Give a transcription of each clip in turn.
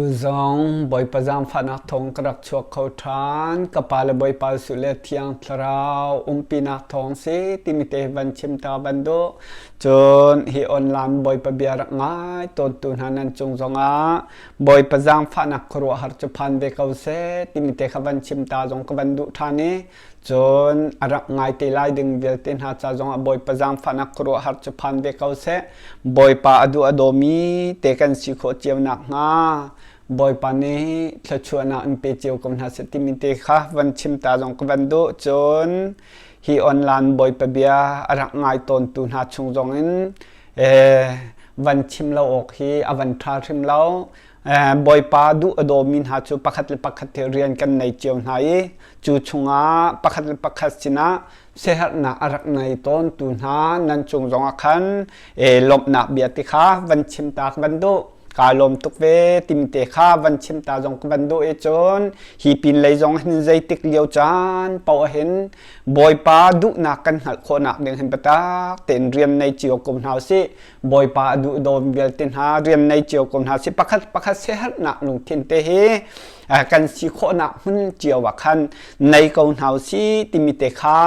Zong boy pazam fanak thong krak chuak khau than kapal boy pal sule thiang thrau pinak thong se timite van chimta bando chon hi online boy pa biarak ngai ton tun hanan chung zonga boy pazam fanak khro har chupan be kau se timite khavan chimta zong ka bandu thane chon arak ngai te lai ding vel ten ha cha zonga boy pazam fanak khro har chupan be kau se boy pa adu adomi te kan si kho chiam nak nga boy pani thlachuana pe chiu kom na se timite kha van chimta jong ko bandu chon hi online boy pa bia arak ngai ton tu na chung jong in van chim lo ok hi avan thar thim lo boy pa du adomin ha chu pakhat le pakhat the rian kan nei chiu nai chu chunga pakhat le pakhat china se har na arak nai ton tu na nan chung jong a khan lop na bia ti kha van chimta bandu kalom tukve timte kha van chimta jong bandu e chon hi pin lei jong hin zai tik liao chan pau hen boy pa du na kan hal khona ding hin pata ten riam nei chiu kum hau si boy pa du dom vel ten ha riam nei chiu kum hau si pakhat se hat na lung tin te he kan si khona hun chiu wa khan nei kum hau si timite kha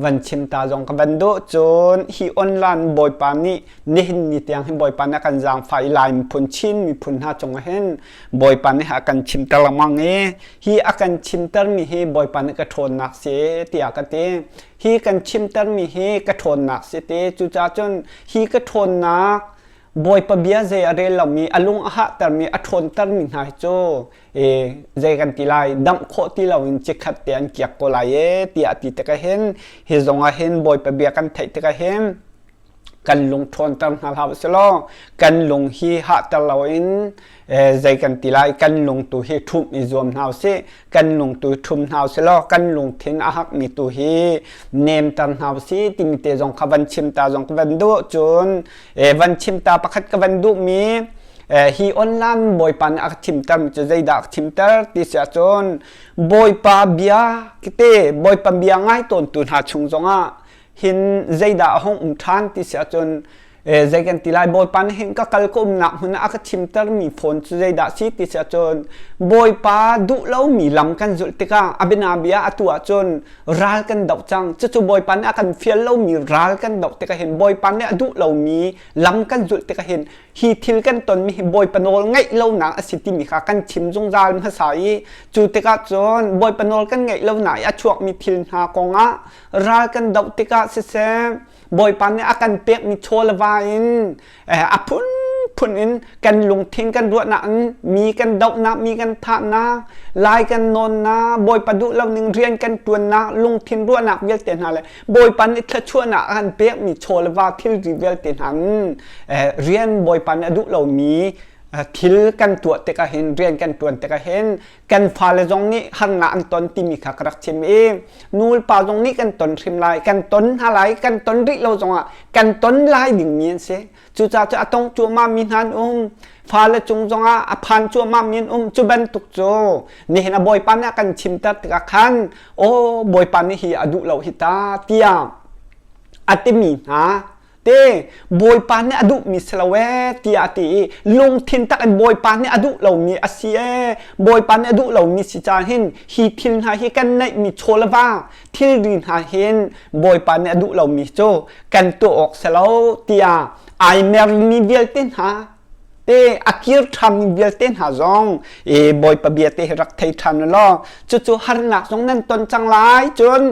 van chimta jong bandu chon hi online boy pa ni hin ni tiang hin boy pa na kan jang fai line phun mi phun ha chong hen boy pan ha kan chim tar mang e hi akan chim tar mi he boy pan ka thon nak se tia ka te hi kan chim tar mi he ka thon nak se te chu cha chon hi ka thon nak boy pa bia ze are la mi alung ha tar mi a thon tar mi hai cho ze kan ti lai dam kho ti law in che khat te an kyak ko lai e tia ti te ka hen he zonga hen boy pa bia kan thai te ka hen kan lung thon tam hal hab selo kan lung hi ha talaw in zai kan tilai kan lung tu hi thum i zom hau se kan lung tu thum hau selo kan lung thin a hak mi tu hi nem tam hau si timite jong khavan chimta jong khavan do chon van chimta pakhat ka van du mi hi online boy pan ak chimtam che zai da chimtar ti sa chon boy pa bia kite boy pa bia ngai ton tu ha chung zonga hin zai da hong than ti sia chon zai kan tilai boy pan hin ka kal ko na hun aka chimtar mi phone chu zai da si ti sia chon boy pa du lo mi lam kan zul tika abina bia atua chon ral kan dau chang chu boy pan akan fiel lo mi ral kan dau tika hin boy pan ne du lo mi lam kan zul tika hin hi thil kan ton mi boy panol ngai lo na asiti mi kha kan chim jong zal ma sai chu tika chon boy panol kan ngai lo na a chuak mi thil ha konga ral kan dau tika se se boy pan ne akan pek mi chol wa in phun in kan lung thing kan ruat na mi kan dau na mi kan tha na lai kan non na boy pa du lau ning rian kan tuan na lung thin ruat na vel ten ha le boy pan ni thla chua na an pek mi chol wa thil ri vel ten han rian boy pan du lau mi thil kan tuat te ka hen rian kan tuan te ka hen kan pha le jong ni han na an ton ti mi kha krak chem e nul pa jong ni kan ton thrim lai kan ton ha lai kan ton ri lo jong a kan ton lai ding mien se chu cha cha atong chu ma min han pha le chung jong a phan chu ma min chu ban tuk cho ni hena boy pan na kan chim ta ka khan o boy pan ni hi adu lo hi ta tia atimi ha boy pan ne adu mi slawe tia ti lung thin tak an boy pan ne adu lo mi asie boy pan ne adu lo mi si cha hin hi thil ha hi kan nei mi cholawa thil rin ha hin boy pan ne adu lo mi cho kan to ok selo tia ai mer ni vel tin ha te akir tham vel ten ha zong boy pa bia te rak thai tham lo chu har nak zong nan ton chang lai chun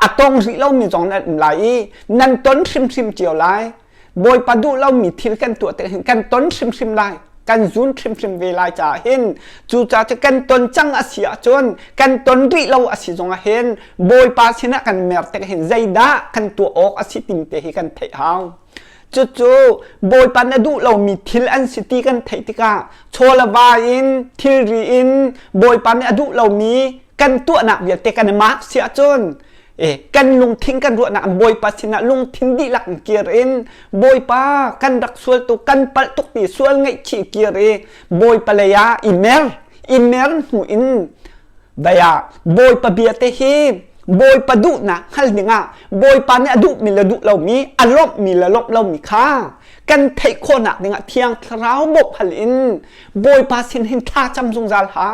atong ri lo mi zong nan lai nan ton thrim chiao lai boy pa du lo mi thil kan tu te kan ton thrim lai kan zun thrim ve lai cha hin chu cha che kan ton chang asia chun kan ton ri lo asi zong a hen boy pa sina kan mer te hin zaida kan tu ok asi tim te hi kan thai hao chu boy pan na du lo mi thil an city kan thai tika chola wa in thil ri in boy pan na du lo mi kan tu na vi te kan mark sia chon kan lung thing kan ruat na boy pa sina lung thing di lak kier in boy pa kan dak sual tu kan pal tuk ti sual ngai chi kier boy pa le ya email hu in daya boy pa bia te hi boy pa du na hal dinga boy pa ne adu mi la du lo mi alop mi la lop lo mi kha กันเทคคนอ่ะเนี่ยเทียงเท้าบกหัลินบอยปาสินหินท่าจำทรงจาลเฮา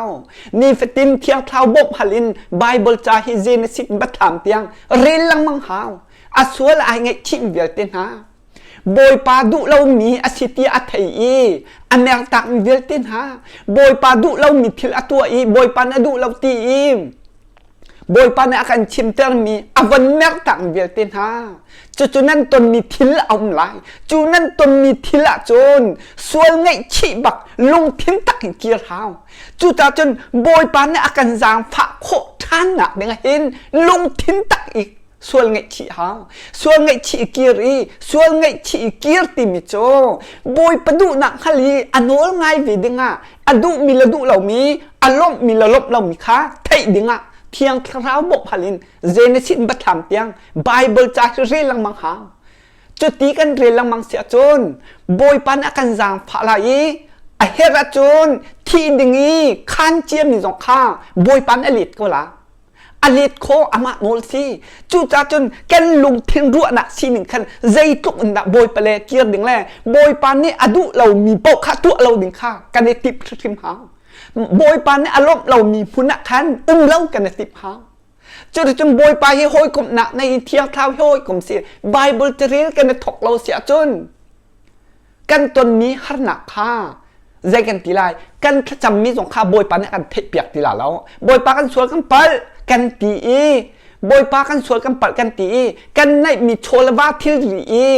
นี่เฟตินเทียงเท้าบกหัลินไบเบิลจาฮิเจนสิบัตถามเตียงเรียนลังมังเฮาอาสวลไอเงชิมเวลเตนฮาบอยปาดุเรามีอาสิติอัตยีอเมริกันเวลเตนฮาบอยปาดุเรามีทิลอตัวอีบอยปานดุเราตีอีบอยปานakanชิมเตอร์มีอวันเมริกันเวลเตนฮาจู่นั้นตนมีทิลเอาไลจู่นั้นตนมีทิลจนส่วนไงชีบักลงทิ้งตักเกียร์เฮาจู่ตาจนบอยปานakanจางฝากโคท่านนักเดงเห็นลงทิ้งตักอีกส่วนไงชีเฮาส่วนไงชีเกียรีส่วนไงชีเกียร์ติมิโจบอยประดูนักฮาลีอันโนลไงวิดิงะอดูมีละดูเรามีอารมณ์มีละลบเรามีค่าไทยดิงะเทียงคราวบกพลินเจเนซินบัตถามเตียงไบเบิลจ่ายเรียนลังมังหาจุดตีกันเรียนลังมังเสียจนบอยปันอากันจางพลายไอเฮระจนที่ดึงอีขันเจียมมีสองข้างบอยปันอลิตก็ละอลิตโคอามาโนลซีจู่จ้าจนแกนลุงทิ้งรัวหนักสีหนึ่งคันใจตุกนักบอยปะเลเกียร์ดึงแล่บอยปันนี่อดุเรามีโปกข้าตัวเราดึงข้ากันในติบทิมหาบอยปานนี่อารมณ์เรามีพุนักขันเล่ากันในติบหาจนบอยปานให้ห้อยกลมหนักในเที่ยวเท้าห้อยกลมเสียไบเบิลจะเรียนกันในถกเราเสียจนกันตนมีหันหนักข้าใจกันตีลายกันถ้าจำมีสองข้าบอยปานนี่กันเทเปียกตีลาแล้วบอยปานกันสวนกันเปิลกันตีบอยปานกันสวนกันเปิลกันตีกันในมีโชลวาทิรี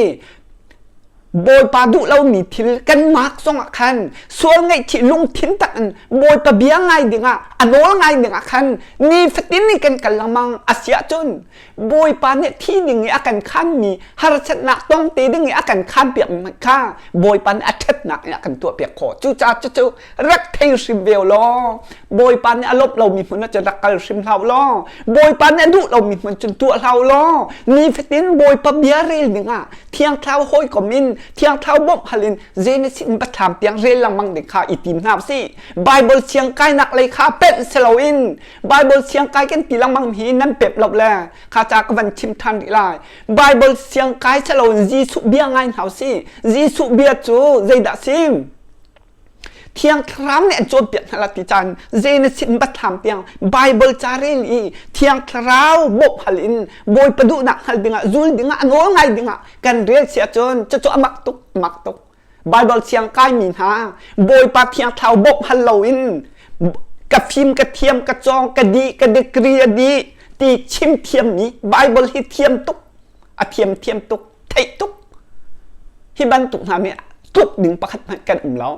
บอยปาดุเรามีทิลกันมากสองคันส่วนไงที่ลุงทิ้งตันบอยปะเบียงไงดึงอ่ะอันโน้ไงดึงอ่ะคันนี่ฟตินนี่กันกันละมังอาเซียจนบอยปาเนี่ยที่ดึงอ่ะกันคันมีฮาร์ชนะต้องตีดึงอ่ะกันคันเปียกมันค่าบอยปานอัดชัดหนักอ่ะกันตัวเปียกคอจู่จ้าจู่รักเทริมเวลล้อบอยปานเนี่ยอารมณ์เรามีมันจะรักกันริมเราล้อบอยปานเนี่ยดุเรามีมันจนตัวเราล้อนี่ฟตินบอยปะเบียเรลดึงอ่ะเที่ยงเท้าห้อยก็มินเที่ยงเท้าบกฮาลินเจเนสินบัตถามเตียงเรียนลังมังเด็กข้าอิติมนาบสิไบเบิลเชียงไกนักเลยข้าเป็ดเซลวินไบเบิลเชียงไกกันตีลังมังมีนั่นเป็ดหลบแลข้าจากวันชิมทันดีไลไบเบิลเชียงไกเซลวินจีสุเบียงไงเฮาสิจีสุเบียจูเจดัสิมเที่ยงครั้งเนี่ยโจมเปียกนลติจันเจเนสินบัตถามเตียงไบเบิลจารีลีเที่ยงคราวบกฮาลินบอยประดูนักฮัลดิงะจูลดิงะอันโง่ไงดิงะกันเรียนเสียจนจะมักตุกไบเบิลเชียงไกมีหาบอยปาเที่ยงเท้าบกฮัลโลวินกับฟิล์มกระเทียมกระจองกระดีกระเดกรีดีตีชิมเทียมนี้ไบเบิลฮิเทียมตุกอเทียมตุกไทตุกฮิบันตุกนามีตุกดึงประคัดกันแล้ว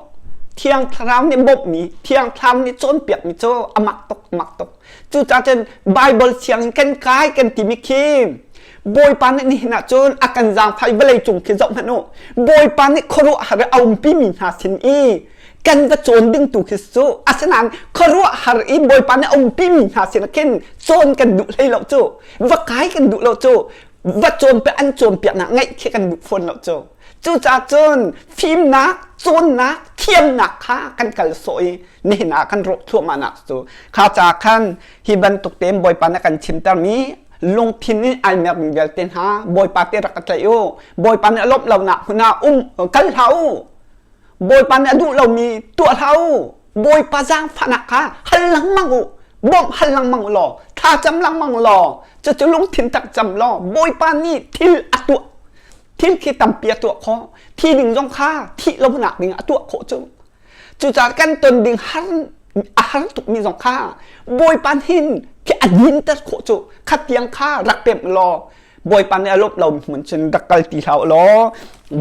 เที่ยงคราวนี่บกมีเที่ยงคราวนี่โจนเปียกมีโจมักตกจู่จ้าจนไบเบิลเชียงกันกายกันติมิคีบอยปานนี่นะโจนอาการจางไฟเวลัยจุงขึ้นจบมันโนบอยปานนี่ครัวหาเอาปีมีหาสินอีกันว่าโจนดึงตุกขึ้นโจอาสนานครัวหาอีบอยปานนี่เอาปีมีหาสินขึ้นโจนกันดุเลยเราโจว่ากายกันดุเราโจว่าโจนไปอันโจนเปียกหนักไงแค่กันดุฝนเราโจจู่จ้าจนฟิล์มนักโจนนักเทียมนักข้ากันกัลสอยนี่นักกันรบทั่วมานักสูข้าจากขันฮิบันตุกเต็มบอยปานกันชิมตามีลงพินิไอเมร์เวลเตนฮาบอยปาเตรักใจโอบอยปานลบเราหนักหัวหน้ากันเท้าบอยปานดูเรามีตัวเท้าบอยปาจางฝนักข้าหันหลังมังบ่มหันหลังมังหล่อถ้าจำหลังมังหล่อจะลงทิ้งตักจำหล่อบอยปานนี่ทิลอตัวทิลคือตำเปียตัวคอที่ดึงจงข้าที่เราหนักดึงตัวโคจู่จากกันตนดึงหันอาหารตุกมีสองข้าบอยปานหินที่อันยินตัดโคจูขัดเตียงข้ารักเต็มรอบอยปานในอารมณ์เราเหมือนฉันรักกัลตีเท้ารอ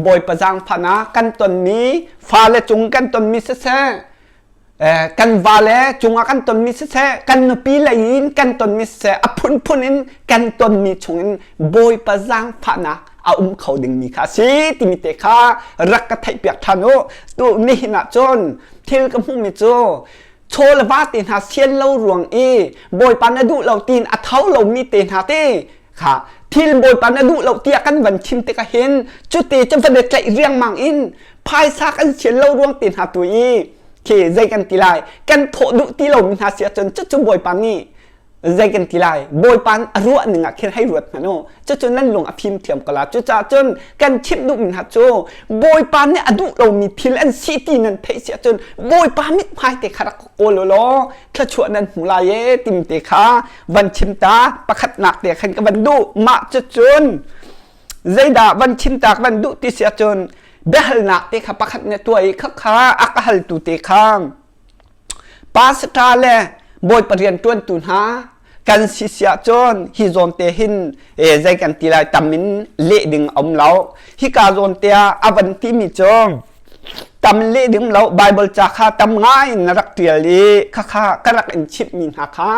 บอยประจางพนากันตนนี้ฟ้าและจุงกันตนมีเสกันวาเลจุงกันตนมีเสกันนปีเลยยินกันตนมีเสอพุนินกันตนมีชงอินบอยประจางพนาเอาเขาดึงมีข้าสิติมิเตข้ารักกระไทยเปียกทานุตัวนี่นะจนเที่ยวกับผู้มีโจโชลวาตีนหาเชียนเรารวงบอยปานดูเราตีนอัเท้าเรามีตีนหาเต้ค่ะที่บอยปานดูเราเตียกันวันชิมเตกเห็นจุดตีจำเป็นใจเรียงมังอินพายซากันเชียนเรารวงตีนหาตัวเคใจกันตีลายกันโถดุตีเรามีหาเสียจนจุดบอยปานนี่ ใจกันทีไรโบยปันอรัวหนึ่งอะคิดให้รวดนะโน่จนนั่นลงอภิมเทียมกลาจนกันชิมดุมินฮัจโจโบยปันเนี่ยอดุเรามีพิลอันซิตี้นั่นเทเสียจนโบยปันมิดพายเตะขารักโกโลโลขชวนั้นหูลายติมเตขาวันชิมตาประคัดหนักเตะขันกับวันดุมาจนใจด่าวันชิมตาวันดุติเสียจนเบลหนักเตะขาประคัดเนี่ยตัวเอกขาอักฮัลตุเตขาปาสตาเลโบยปเรียนต้นตุนหากันสิเสียจนฮิโซนเตหินใจกันทีไรตามินเละดึงอมเหลาฮิกาโซนเตียอวันที่มีจงตำเละดึงเหลาไบเบิลจากข้าตำง่ายนรักเตียลีข้ากรักอินชิปมินหาข้า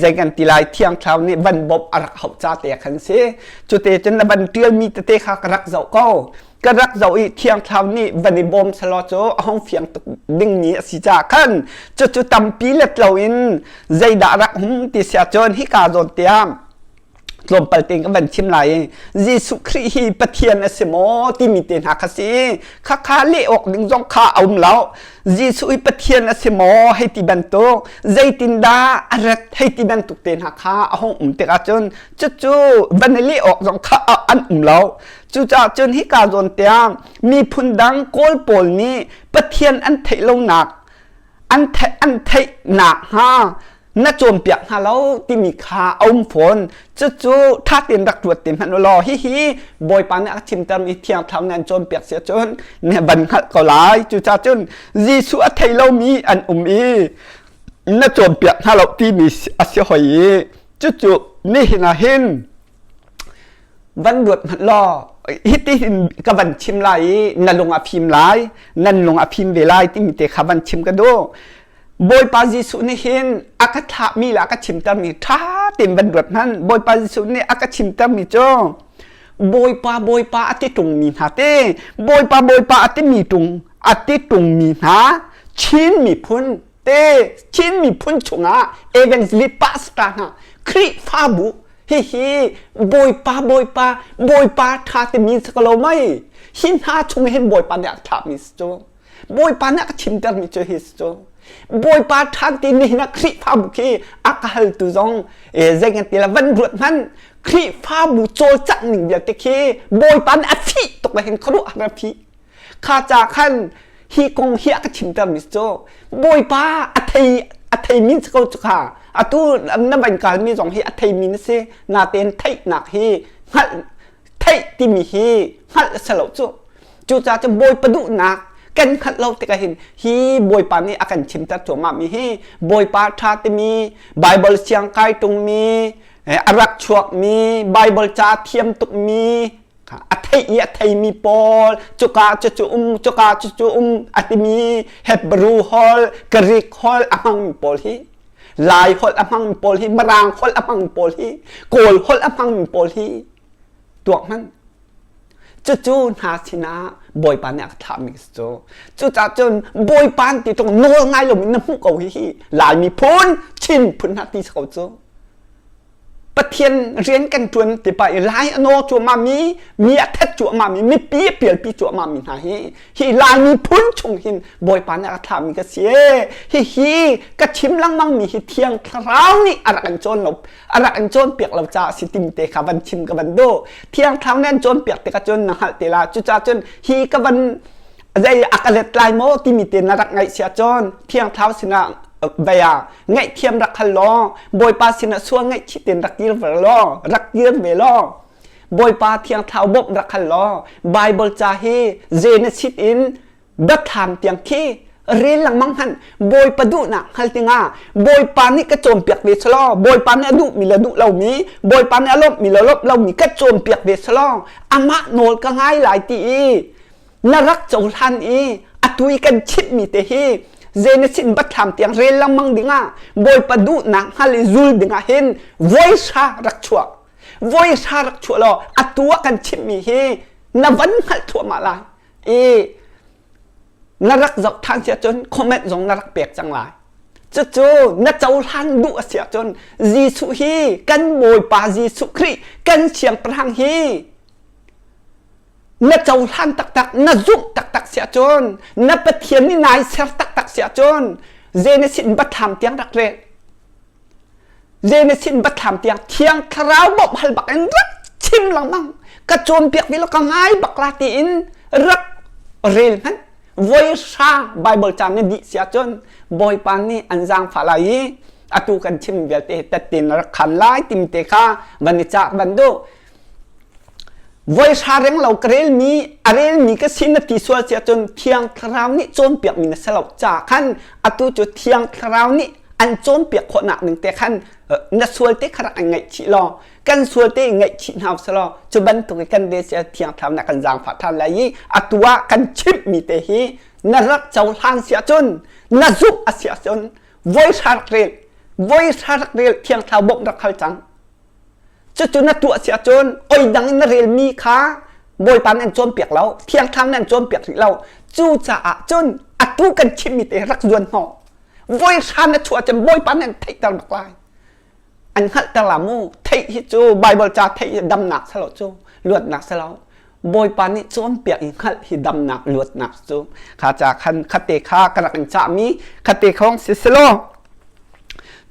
ใจกันทีไรเที่ยงคราวนี้วันบบอรักเขาจ่าเตะขันเสจุดเตจนบันเตียมีเตะข้ากรักเจ้าก็กรักเจ้าอีเที่ยงคราวนี้วันนี้บอมสลอโจห้องเฟียงตุดึงนี้สิจ่าขันจุดตำปีเล็ดเราอินใจด่ารักหุ่มติเสียจนฮิกาโซนเตียลมปลติงก็บันชิมไหลยิสุครีฮีปะเทียนเสมอที่มีเตนหักสีข้าเลี้ยออกดึงจงข้าเอาแล้วยิสุอีปะเทียนเสมอให้ที่บันโตใจตินดาอะไรให้ที่บันตุกเตนหักข้าห้องเตกาจนจู่บันเลี้ยออกจงข้าเอาอันแล้วจู่จนฮิกาโซนเตียมีพุนดังโกลโปลนี้ปะเทียนอันเทลงหนักอันเทหนักฮะน่าโจมเปียกฮาแล้วที่มีขาอมฝนจู่ถ้าเตียนรักตรวจเต็มหันรอฮิบอยปานเนี่ยชิมตามอีเทียงทำงานโจมเปียกเสียจนเนี่ยบันหัดก็หลายจู่จนยิสุอัทไทยเรามีอันอีน่าโจมเปียกฮาเราที่มีอาเซียหอยจู่นี่เห็นวันดวดมันรอฮิตที่กับวันชิมไหลนั่นลงอภิมไหลนั่นลงอภิมเวลาที่มีแต่ขับวันชิมกันดูบอยปาจิสุนี่เห็นอากาศมีละอากาศชิมตามีท่าเต็มบรรดานั้นบอยปาจิสุนี่อากาศชิมตามีจ้องบอยปาอติตรงมีหาเต้บอยปาอติมีตรงอติตรงมีหาชินมีพุนเต้ชินมีพุนชงอ่ะเอเวนส์ลิปัสตานะคริฟาบุฮิบอยปาท่าเต็มมีสกลไม่หินหาชงเห็นบอยปาเนี่ยท่ามีสจ้องบอยปาเนี่ยอากาศชิมตามีจ้องฮิสจ้องบอยปาทางที่นี่นักคริฟาบุกีอากาศตุจงใจกันทีละวันรวดนั้นคริฟาบุโจจังหนึ่งเดียวตะคีบอยปานอภิตกไปเห็นครุอาราภิข้าจากขันฮีกงฮีอากาศชิมตามิสโจบอยปาอัฐยมินสกุลจุกาอัตุนับเป็นการมีสองฮีอัฐยมินเสนาเตนไทยหนักฮีฮัลไทยที่มีฮีฮัลสลบจูจะบอยประดุหนักกันขัดเราแต่ก็เห็นฮีบอยปานนี้อาการชิมตัดตัวมามีฮีบอยปาทาติมีไบเบิลเสียงไกตรงมีอารักชวกมีไบเบิลจาเทียมตุกมีอัฐยมีปอลจุกาจุอัติมีเฮบรูฮอลกรีกฮอลอามังมีปอลฮีลายฮอลอามังมีปอลฮีมรางฮอลอามังมีปอลฮีโกลฮอลอามังมีปอลฮีตัวนั้นจู่หาสินะบอยปานเนี่ยทำมิกซ์จู่จนบอยปานที่ตรงโน้ง่ายลงมีน้ำมุกเอาฮีหลายมีพุนชินพุนหัดที่เขาจู่ปะเทียนเรียนกันจวนที่ไปหลายโนจัวมามีอัฐจัวมามีเปียจัวมามีนะฮีหลายมีพุนชงหินบอยปานเนี่ยทำมิกซ์เสียฮีกระชิมลังมังมีฮีเทียงคราวนี้อะไรกันจนหลบอะไรกันจนเปียกเราจะสิติมเตะขับันชิมกับบันโดเที่ยงคราวนั้นจนเปียกเตะกันจนนะฮะเตล่าจู่จนฮีกับบันใจอากาศลายโมที่มีเตนรักไงเสียจนเที่ยงคราวสินะเบียไงเทียมรักฮัลโลบอยปาสินะส่วนไงชิดเต็นรักยืนเวลรักยืนเวลบอยปาเทียงเท้าบบรักฮัลโลไบเบิลจาฮีเจเนซิตอินดับทามเตียงคีเรียนหลังมังหันบอยปาดุนะฮัลติงาบอยปานี่กระโจมเปียกเวสลอบอยปานี่ดุมีละดุเรามีบอยปานี่ลบมีละลบเรามีกระโจมเปียกเวสลออามะโนลก็ง่ายหลายตีนรักโจทันอีอตุยกันชิดมีเตฮีเจเนซินบัตทำเตียงเรลลังมังดิงาบอยปดูนังฮัลซูลดิงาเห็น voice ฮารักชัว voice ฮารักชัวเราอัตัวกันชิมมีเฮนวันฮัลทัวมาลายนรักจบทางเสียจนคอมเมนต์จงนรักเปียกจังไรจู่นักเจ้าทันดูเสียจนยิสุฮีกันบอยปายิสุครีกันเชียงประหังฮีนักเจ้าท่านตักนักจุกตักเสียจนนักปะเทียนนี่นายเสียตักเสียจนเจเนสินบัตทำเตียงรักเร เจนสินบัดถามเตียงเทียงคราวบอกฮัลบักเอ็นรักชิมหลังมังกระโจมเปียกวิลกังไงบักลาตีอินรักเรียนนั้นวอยชาไบเบิลจามเนี่ยดิเสียจนบอยปานนี่อันจางฝาลายอตูกันชิมเบียเตตัดตินรักขันไล่ติมเตค่าบันิจากบันโดวอยชาเร่งเราเกลีมีอะไรมีก็สินติสวดเสียจนเทียงคราวนี้โจมเปียกมีนสลับจากขันอตูจุดเทียงคราวนี้อันโจมเปียกคนหนักหนึ่งแต่ขันนัดสวดเตะขนาดไงชิลอกันสวดเตะไงชินาวสลอจุบันตุกันเดเสียเทียงคราวนักกันจางฝาทันเลยอตัวกันชิมมีเตหีนรักเจ้าทานเสียจนนซุบอาเสียจนวอยชาเรียลวอยชาเรียลเทียงคราวบกรักขัลจังจุดนัดตัวเสียจนโอยดังนเรียลมีค้าบอยปันอันโจมเปียกเราเทียงคราวนั้นโจมเปียกเราจู่จ่าจนอตัวกันชิมมีเตรักยวนหอวอยชาเนชัวจะบอยปันนั้นไทยตลอดกลายอันหัดตลามูไทยฮิจูไบเบิลจ่าไทยดำหนักสลบจูลวดหนักสลบบอยปานิโจมเปียกอินขัดฮิดำหนักลวดหนักจูข้าจากขันคติข้ากระดังจ่ามีคติของซิสโล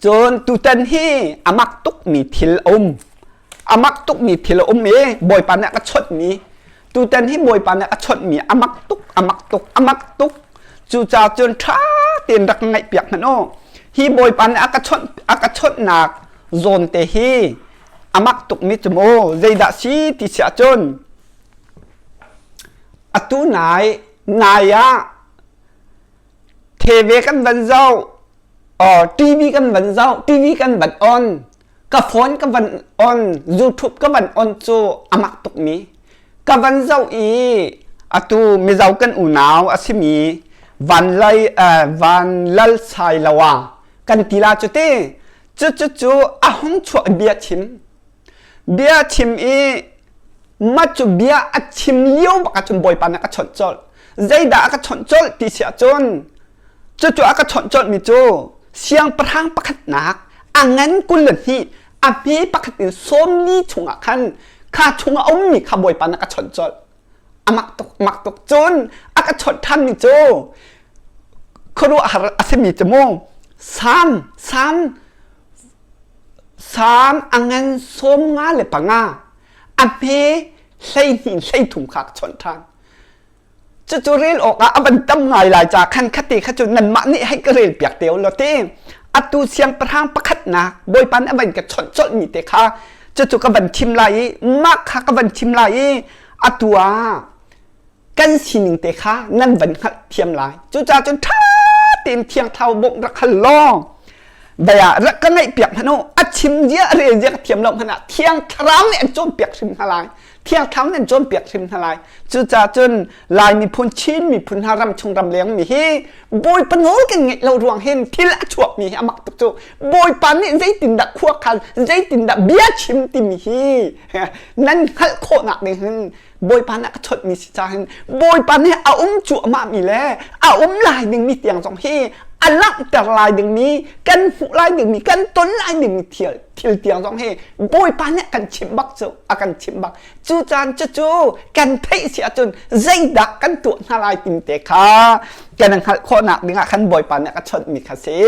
จนตุตันฮีอามักตุกมีทิลอามักตุกมีทิลบอยปานิก็ชดมีตุตันฮีบอยปานิก็ชดมีอามักตุกจูจ่าจนท้าเตียนรักไงเปียกนั่นโอฮีบอยปานิก็ชดหนักโซนเตฮีอามักตุกมิจโมเจดาซีติเสียจนอตูนายะเทเวกันวันเจ้าทีวีกันวันเจ้าทีวีกันวันออนกับฟอนกันวันออนยูทูบกันวันออนโจอามักตุกมีกับวันเจ้าอตูมีเจ้ากันอุณาวอาศิมีวันไลวันลัลไซลาวากันทีลาจุเตจู่อาหงชัวเบียชิมมาจุเบียอัดชิมเลี้ยวบักจุนบอยปานักชนจอลใจด่าอักชนจอลที่เสียจนจู่อักชนจอลมิจูเสียงประทังประคัดหนักอังงั้นกุลเลนี่อาเปียประคัดอินส้มลีชงอักขันข้าชงเอามีข้าบอยปานักชนจอลอามักตกจนอักชนทันมิจูครูอาเซมิจโมสามอังงั้นส้มงาเลยปังงาอเมใส่หินใส่ถุงขักชนทางจะเรียนออกอ่ะมันตั้มไงหลายจากขันคติขจุนนั่นมะนี่ให้กระเรียนเปียกเตียวแล้วเต้อตูเสียงประทางประคัดนะบอยปันอันกับชนจนมีเตค่ะจู่กับบันชิมไหลมักค่ะกับบันชิมไหลอตัวกันสินิงเตค่ะนั่นบันขัดเทียมไหลจู่จ่าจนท้าเต็มเทียงเท่าบกรักขันล้อเบียรักกันไงเปียกพนุอัดชิมเยอะเรียนเยอะเทียมลงขนาดเทียงครั้งเนี่ยจนเปียกชิมทลายเที่ยงครั้งเนี่ยจนเปียกชิมทลายจู่จ่าจนลายมีพุนชินมีพุนหารำชงรำเลี้ยงมีฮีบอยปนโง่กันไงเรารวงเห็นที่ละชั่วมีอามักตุกจูบอยปันนี่ใจตินดักขั้วคันใจตินดักเบียชิมติมีฮีนั่นขัดโคหนักเลยฮึบอยปันน่ะก็ชดมีสิจาหินบอยปันเนี่ยเอาจั่วมามีแล้วเอาลายหนึ่งมีเตียงสองฮีอันลักแต่ลายหนึ่งมีกันหูลายหนึ่งมีกันต้นลายหนึ่งมีเที่ยวเตียงสองฮีบอยปันเนี่ยกันชิมบักจูกันชิมบักจู่จานจู่กันเทเสียจนใจดักกันตัวนาลายติมเตค่ะกันนั่งโคหนักดึงขันบอยปันเนี่ยก็ชดมีคาเซ่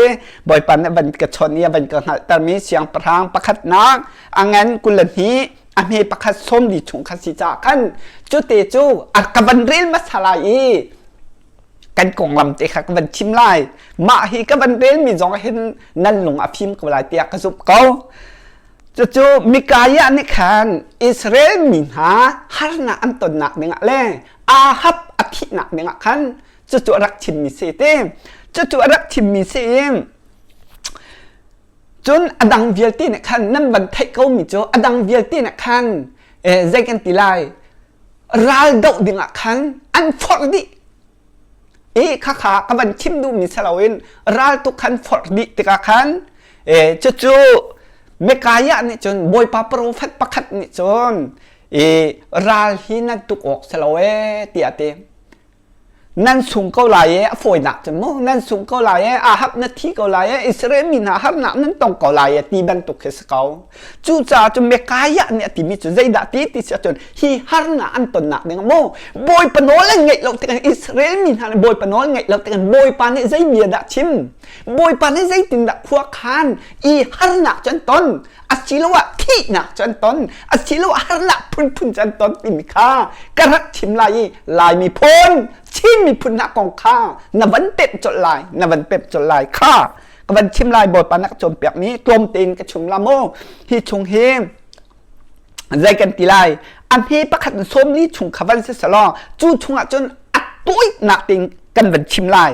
บอยปันเนี่ยบันกระชนเนี่ยบันกระหัดแต่มีเสียงประทางประคัดนักอันงั้นกุลนี้อเมปะคัดส้มดิชงคัดสิจากันจูเตจูอักกบันเรียนมาสลายกันกงลำเตะขักบันชิมไล่มาฮีกบันเรียนมีจงเห็นนั่นลงอภิมกับลายเตียกสุบเขาจู่มิกายะนิคันอิสราเอลมินหาฮาร์นาอันตนหนักเนื้อเล่อาฮับอธิหนักเนื้อขันจู่รักชิมมิเซเตมจู่รักชิมมิเซมจนอดังเวียลตีนักขันนั่นบันเทเขามิโจอดังเวียลตีนักขันใจกันตีไลรัลโดดินักขันอันฟอร์ดิข้ากับบันชิมดูมิสลาวินรัลตุขันฟอร์ดิติกาขันจู่เมกายะนี่จนบอยปาโปรฟัดประคัดนี่จนรัลฮินันตุกออกสลาเวตีอาเต นั่นสูงเกาหลีฝอยหนักจะมั้งนั่นสูงเกาหลีอาฮับนาทีเกาหลีอิสราเอลมีนาฮับหนักนั่นต้องเกาหลีตีบันตุกเขสเกาจู่จ้าจนเมกายะเนี่ยที่มีจุดใจดัดที่เสียจนฮีฮับหนักอันต้นหนักเนี่ยมั้งบอยปนโนลไงเราแต่กันอิสราเอลมีนาบอยปนโนลไงเราแต่กันบอยปานนี่ใจเบียดดัชิมบอยปานนี่ใจตินดักพวกคานอีฮับหนักจนต้นอาชีลวะที่หนักจนต้นอาชีลวะฮับหนักพุ่นจนต้นติมิค่ากระชิมลายมีพ้นชิมมีพุนนักกองข้านวันเป็ดจดลายนวันเป็ดจดลายข้ากับวันชิมลายบทปานักจมเปียกนี้กลมตีนกระชุมลาโมฮีชงเฮใจกันตีลายอันเฮประคัดส้มนี้ชงขวันเสสลอจูชงจนอัดตุ้ยหนักติงกันวันชิมลาย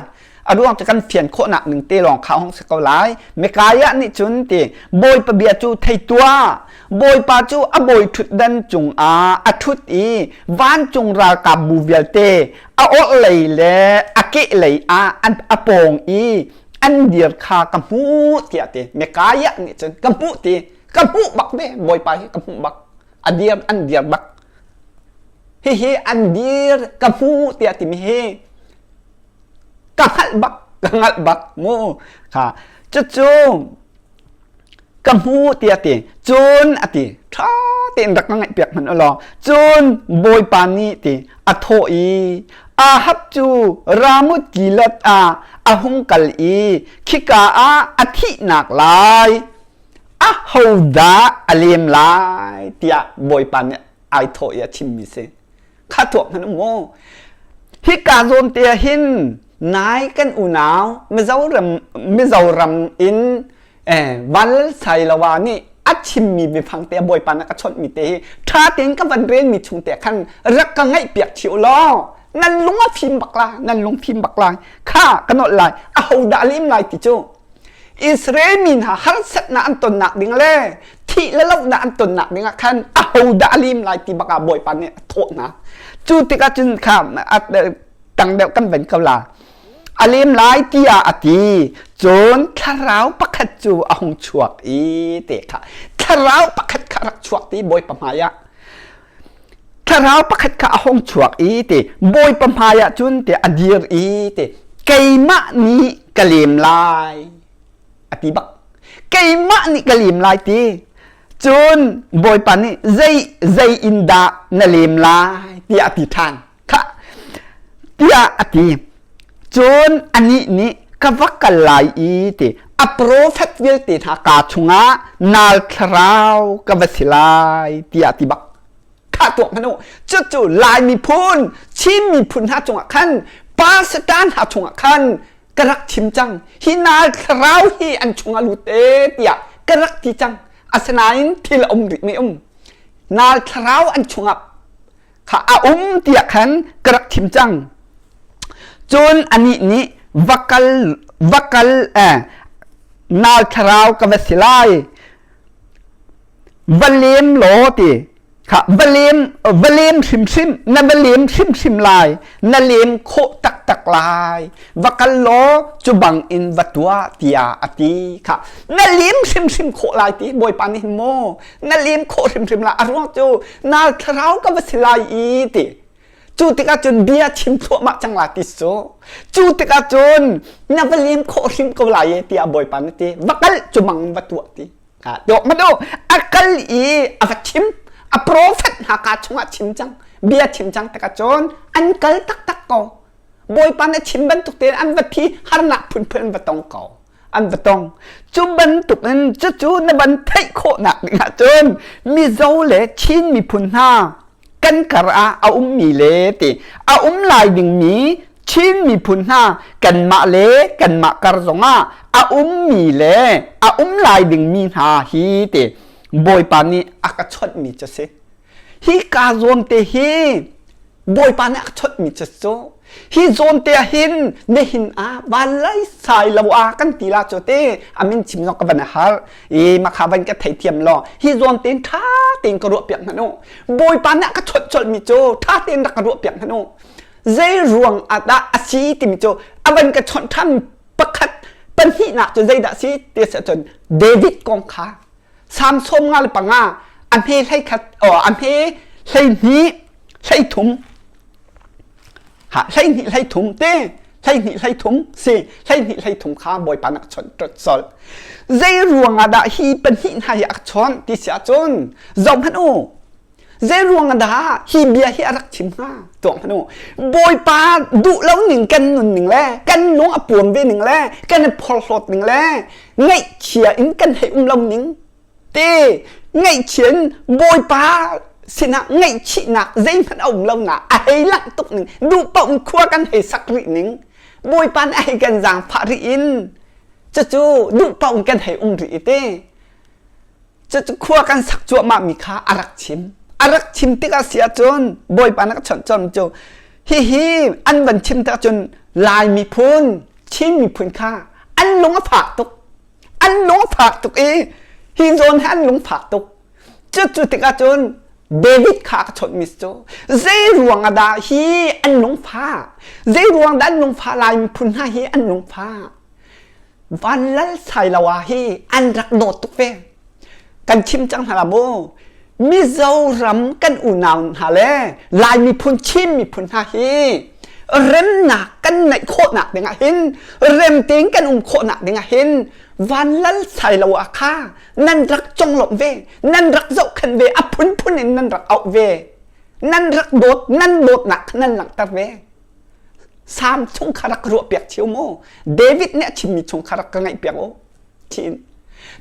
อารมณ์จะกันเพียนโคหนักหนึ่งตีหลองข้าวห้องสกาวไลเมกายะนี่จุนตีบอยปะเบียจูไทตัวบอยปาจูอบอยทุดดันจุงอาทุดอีวานจุงรากาบูเวลเตอาโอเลยเลอาเกเลยอันอปงอีอันเดียร์คากำพูเตียตีเมกายะนี่จุนกำพูตีกำพูบักเบ้บอยไปกำพูบักอันเดียร์บักเฮ้อันเดียร์กำพูเตียตีมีเฮกังหัดบักโมค่ะจุงกัมพูเตียติจุนอติท้าเตียนดักนั่งไอเปียกมันอลอจุนบอยปานีติอโทอีอาฮับจูรามุกิลัดอาฮุงกัลอีคิกาอธินักลายฮาวดาอเลียมลายเตียบอยปานเนี่ยไอโทยชิมมิเซข้าถั่วมันโมฮิกาโซนเตียหินนายกันอุณาวไม่เจ้ารำอินวันใส่ละวานี่อัดชิมมีไปฟังเตะบอยปานักชนมีเตะถ้าเต็งกับวันเรียนมีชุงเตะขันรักกันไงเปียกเฉียวล้อนั่นลุงพิมพ์บักลานั่นลุงพิมพ์บักลาข้ากันหนดลายเอาดาลิมลายติโจอิสราเอลมีนฮัลสัตนาอันตนหนักดิ่งเล่ที่แล้วเราอันตนหนักดิ่งขันเอาดาลิมลายติบักบอยปานเนี่ยโทษนะจูติกาจุนข้ามตั้งเดียวกันเป็นเกาลาอาลิมไลตีอาตีจนทาราวปักขัดจูอาหงชวกอีเตะค่ะทาราวปักขัดขารักชวกตีบอยปมายะทาราวปักขัดขาอาหงชวกอีเตะบอยปมายะจุนเตะอดีรอีเตะไก่มะนี้กะลิมไลอติบักไก่มะนี้กะลิมไลตีจนบอยปานี่ใจอินดานลิมไลตีอติทานค่ะตีอติจนอันนี้ก็วักกันลายอีติอัปโรเฟตวิลติหากาชงะนาลคราวก็วสิลายติอาติบักข้าตัวพนุจู่ลายมีพูนชิมมีพูนหาจงขันปาสตานหาจงขันกระรักชิมจังฮินาลคราวฮีอันชงอาลูเตติยกระรักที่จังอาสนาอินที่ละริไม่นาลคราวอันชงอับข้าติยขันกระรักชิมจังจนอันนี้วักลนาลคราวกับสิลายวลีมโลติค่ะวลีมชิมนั่นวลีมชิมลายนั่นลีมโคตักลายวักลโลจุบังอินวัตัวติยาอติค่ะนั่นลีมชิมโคลายติบอยปานิโมนั่นลีมโคชิมลายอารมณ์จูนาลคราวกับสิลายอีติจูติกาจนเบียชิมพวกมาจังหวะติโซจูติกาจนนับเลี้ยมโคริมกลายตีอาบอยปานตีบักลจุมังบัตัวตีเดี๋ยวมาดูอักลอีอาชิมอาโปรเฟตหากาชงชิมจังเบียชิมจังติกาจนอันกลตักก็บอยปานชิมบันตุกเตนอันวัดที่ฮาร์นักพุ่นบัตองเก่าอันบัตองจูบันตุกนั้นจูนบันไทโคนักติกาจนมีเจ้าเล่ชินมีพุ่นห้ากันกระอามีเลติลายดิ่งมีชินมีพุนหากันมาเลกันมากระจงมีเลลายดิ่งมีหาฮีติบอยปานีอากาชดมีจะเสฮีกาโซนเตฮีบอยปานีอากาชดมีจะโซฮีโซนเตหินเนหินวันไลสายลาวกันตีลาโจเตมินชิมนกบันฮาร์มาขาวันก็ไทยเทียมลอฮีโซนเตนท่าเตนกระโดดเปียกฮะโนบอยปานีอากาชดมีโจท่าเตนกระโดดเปียกฮะโนเจรวงอาดาอาชีติมิโจวันก็ชดท่านประคัดเป็นหินะจนใจดาซีเตียจนเดวิดกองขาสามส้มงาลปังอันเพให้ขัดอันเพให้นี้ให้ถุง ha lai ni lai thum te lai ni lai thum si lai ni lai thum kha boi panak chon trot sol zai ruang ada hi pen hi ha ya chon ti sia chon zom hanu zai ruang ada hi bia hi arak chim ha tong hanu boi pa du lau ning kan nun ning le kan long apuam ve ning le kan phol hlot ning le ngai chia in kan hai long ning te ngai chien boi pa xin à ngay chị nạc dây phân ông lâu nà ấy lặng tục nín đủ bọng khua căn hệ sắc rị nín bôi pan ai gần giang phá rị in cho chú đủ bọng căn hệ rị tê cho chú khua căn sắc chua mà mì khá arak chim tích á xia chôn bôi pan á chọn chọn chú hi ăn bần chim tích á chôn lại mì phun chim mì phun khá ăn lông á phạc tục ý hi dồn hay ăn lông phạc tục cho chú tích á chôn David khá chọn mít cho dây ruộng ada hi ăn lông phá dây ruộng đã ăn lông phá lại phun ha hi ăn lông phá van lal sai lawa hi ăn rắc đột tục vềกันชิมจังหาโบมีเจ้ารำกันอุณาวหาเลลายมีพุนชิมมีพุนหาฮีเริ่มหนักกันในโคหนักเด้งหินเริ่มติ้งกันโคหนักเด้งหินวันลัลใส่ละวะค่ะนั่นรักจงหลบเวนั่นรักเจ้าขันเวอพุนพุนนั่นรักเอาเวนั่นรักโดดนั่นโดดหนักนั่นหลังตะเวสามชงคารักรัวเปียกเชียวโมเดวิดเนี่ยชิมมีชงคารักกันไงเปียกโอชิน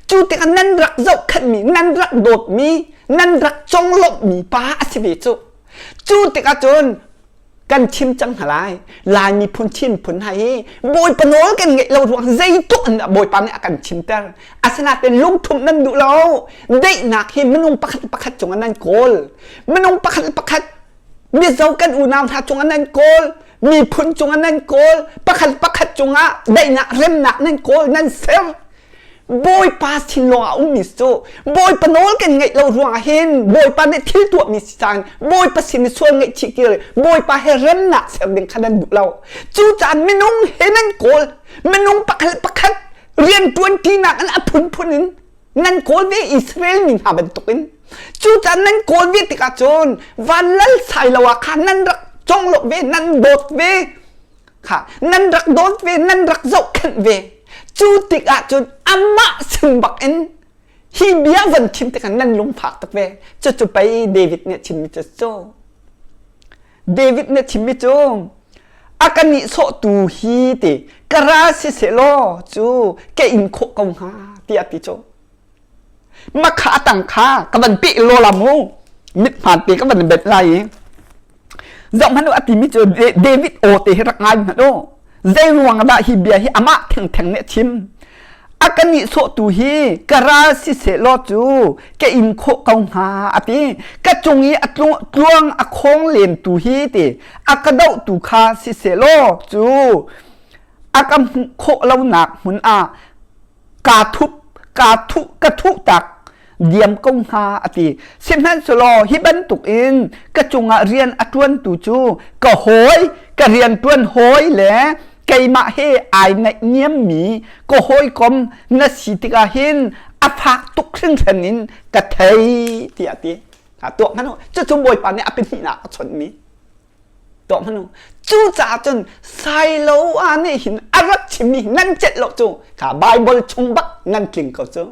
จูติกันนั่นรักเจ้าขันมีนั่นรักโดดมีนั่นรักจงหลบมีป้าอสิเวจูติกันจนกันชิมจังหลายลายมีพุนชิมพุนให้บอยปนโนกันไงเราหวังใจตุอันบอยปานเนี่ยกันชิมแต่อาสนะเป็นลุงทุ่มนั่นดูเราได้หนักเห็นมันลงประคัดจงอันนั้นโกลมันลงประคัดมีเจ้ากันอุณาวท่าจงอันนั้นโกลมีพุนจงอันนั้นโกลประคัดจงอ่ะได้หนักเริ่มหนักนั่นโกลนั่นเซลบอยปาสินลงมิสโซบอยปนโนกันไงเราหวังเห็นบอยปาเนี่ยที่ตัวมิสจานบอยปาสินส่วนไงชิกิเลยบอยปาเฮเรมนักเสียงเด็กขนาดดูเราจูจานไม่นุ่งเห็นนั่นโกลไม่นุ่งประคัดเรียนตัวที่หนักอันอพุนนินนั่นโกลเวอิสราเอลมินหาบันตุกินจูจานนั่นโกลเวติกาโจนวันลัลใส่ละวะค่ะนั่นรักจงหลบเวนั่นโดดเวค่ะนั่นรักโดดเวนั่นรักเจ้าขันเวจูติกอาจนอามาสินบักเอ็นฮีเบียวันชิมติกันนั่นลงผักตะเวจะไปเดวิดเนี่ยชิมมิจะโจเดวิดเนี่ยชิมมิโจอาการนิโซตูฮีติกราซิเซโลจูแกอินโคกงฮาติอาติโจมาขาตังขากับบันปิโลลามูมิดผ่านปีกับบันเบ็ดไรจอมพันธุ์อติมิโจเดวิดโอเตรักงานมาโดใจรวงได้ฮิเบียฮิอามาแทงเนี่ยชิมอาการนิโซตูฮีกราซิเซโลจูแกอินโคกงฮาอติกะจงยีอัตลวงอคงเลนตูฮีติอากระดาตูคาซิเซโลจูอากำโคเหล่าหนักมุนอากาทุตักเดียมกงฮาอติสิมฮันสโลฮิบันตุกอินกะจงเรียนอตวนตูจูกะโหยกะเรียนตวนโหยแหละไกมาเฮไอในเนียมมีก็ห้อยกอมนัสิติกาหินอภักตุกครึ่งชนินกะเทยตีอะตีตัวมันจะจุ่มบอยปานเนี่ยเป็นหินะชนมีตัวมันจู่จ่าจนไซโลอันนี้หินอารักชิมีนั่นเจ็ดหลอกจู่ค่ะไบเบิลชงบักนั่นกลิ่นก็จู่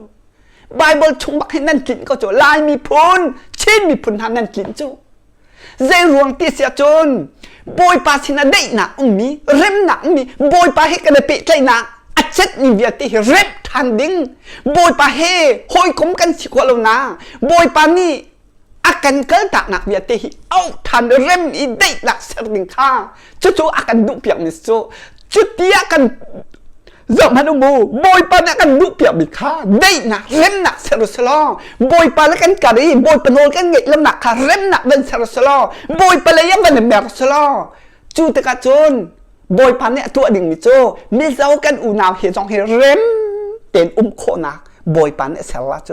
ไบเบิลชงบักให้นั่นกลิ่นก็จู่ลายมีพุนชิ้นมีพุนหันนั่นกลิ่นจู่ใจรวงตีเสียจนบอยปาสินาได้หนักมีเริ่มหนักมีบอยปาให้กันเปะใจหนักอาจจะมีเวียที่เริ่มทันดิ้งบอยปาให้หอยคมกันสิกว่าเรานะบอยปานี่อาการเกิดหนักเวียที่เอาทันเริ่มอีได้หลักเสียงข้าจู่ๆอาการดุเปียกมิสโซจุดที่อาการจอมพันธุ์บูบอยปาเนี่ยกันดุเปียกบิดข้าได้หนักเริ่มหนักเซรุสลอบอยปาแล้วกันกะดีบอยปนโนกันไงลำหนักค่ะเริ่มหนักเป็นเซรุสลอบอยปาเลยยังเป็นเมรุสลอจูตะกะจนบอยปาเนี่ยตัวดิ่งมิโจมีเจ้ากันอุณาวเฮจองเฮเริ่มเป็นโคนักบอยปาเนี่ยเซลล์โจ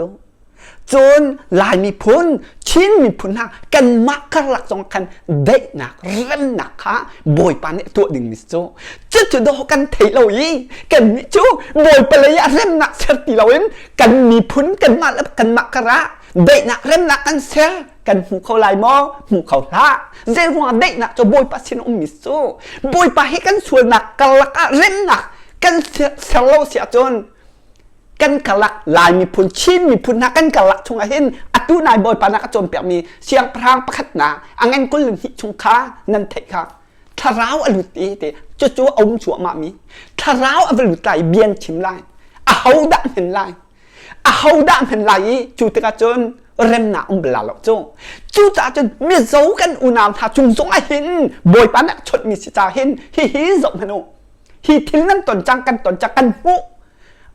จนลายมีพุนชิ้นมีพุนหักกันมักกระลักจงกันได้หนักเริ่มหนักค่ะบอยปานเนี่ยตัวดิ่งมิโจจะดูกันเทเราอีกันมิโจบอยปานเลยเริ่มหนักเสียทีเราเองกันมีพุนกันมาแล้วกันมักกระ đây nạc rem nạc ăn xe cần hủ khâu lại mò hủ khâu lá dễ hoa đây nạc cho bôi pa xin ông mít số bôi pa hết cần xuôi nạc cả lạc rem nạc cần xe lâu xe chôn cần cả lạc lại mi phun chín mi phun nạc cần cả lạc chung hin atu nai bôi pa nạc chôn bẹo mi xiang prang pakhat na anh em có lưng hít chung khá nên thấy khá thà ráo ở lụt tí thế cho ông chúa mà mi thà ráo ở lụt lại biên chìm lại hậu đạm hình lại hậu đạm hình lại chủ tịch chôn rem na ông bela lộc chú ta chôn mi giấu cần u nam thà chung giống ai hin bôi pa nạc chôn mi si hin hi rộng heno hi thiên năng tuần trang căn hú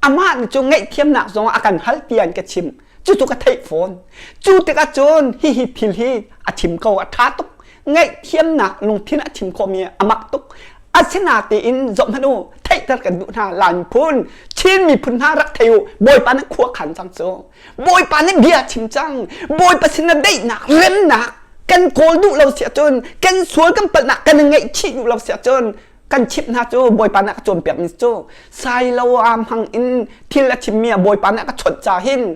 mà chú ngay thiêm nạc giống akan hal tiền cái chim chú cái thấy phone chú tịch chôn hi thiên hi chim câu thá túc ngay thiêm nạc lùng thiên chim câu mi mặc túc xin à tin rộng hơn ô thấy tất cả những hà làm phun chín mi phun hà rắc theo bôi pan nó khua khăn sang số bôi pan nó bia chim trăng bôi pan xin là đây nạc rem nạc cần cố đủ lâu sẽ trơn cần xuống cần bận nạc cần ngay chỉ đủ lâu sẽ trơn cần chip na cho bôi pan nạc trộn bẹp mi cho sai lâu am hằng in thiên là chim mía bôi pan nạc trộn trả hin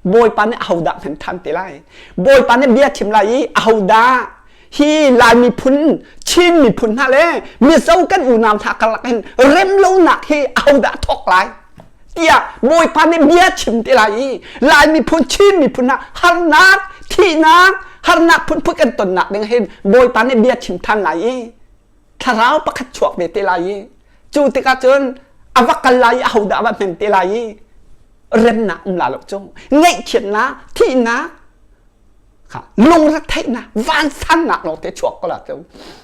bôi pan nó hậu đạm hình tham tế lại bôi pan nó bia chim lại hậu đa hi lại mi phun chín mi phun ha lẽ mi dâu cần u nam thạc lạc hen rem lâu nạc hi ao đã thọc lại tia bôi pan em bia chim te lại mi phun chín mi phun ha har nạc phun cần tuần nạc dengan hen bôi pan em bia chim than lại thà ráo pakhat chuộc về te lại chu te ka chơn avakal lại ao đã bắt men te lại rem nạc là lộc chung ngay chuyện na thi na lung rất thấy na van san nạc nó te chuộc có là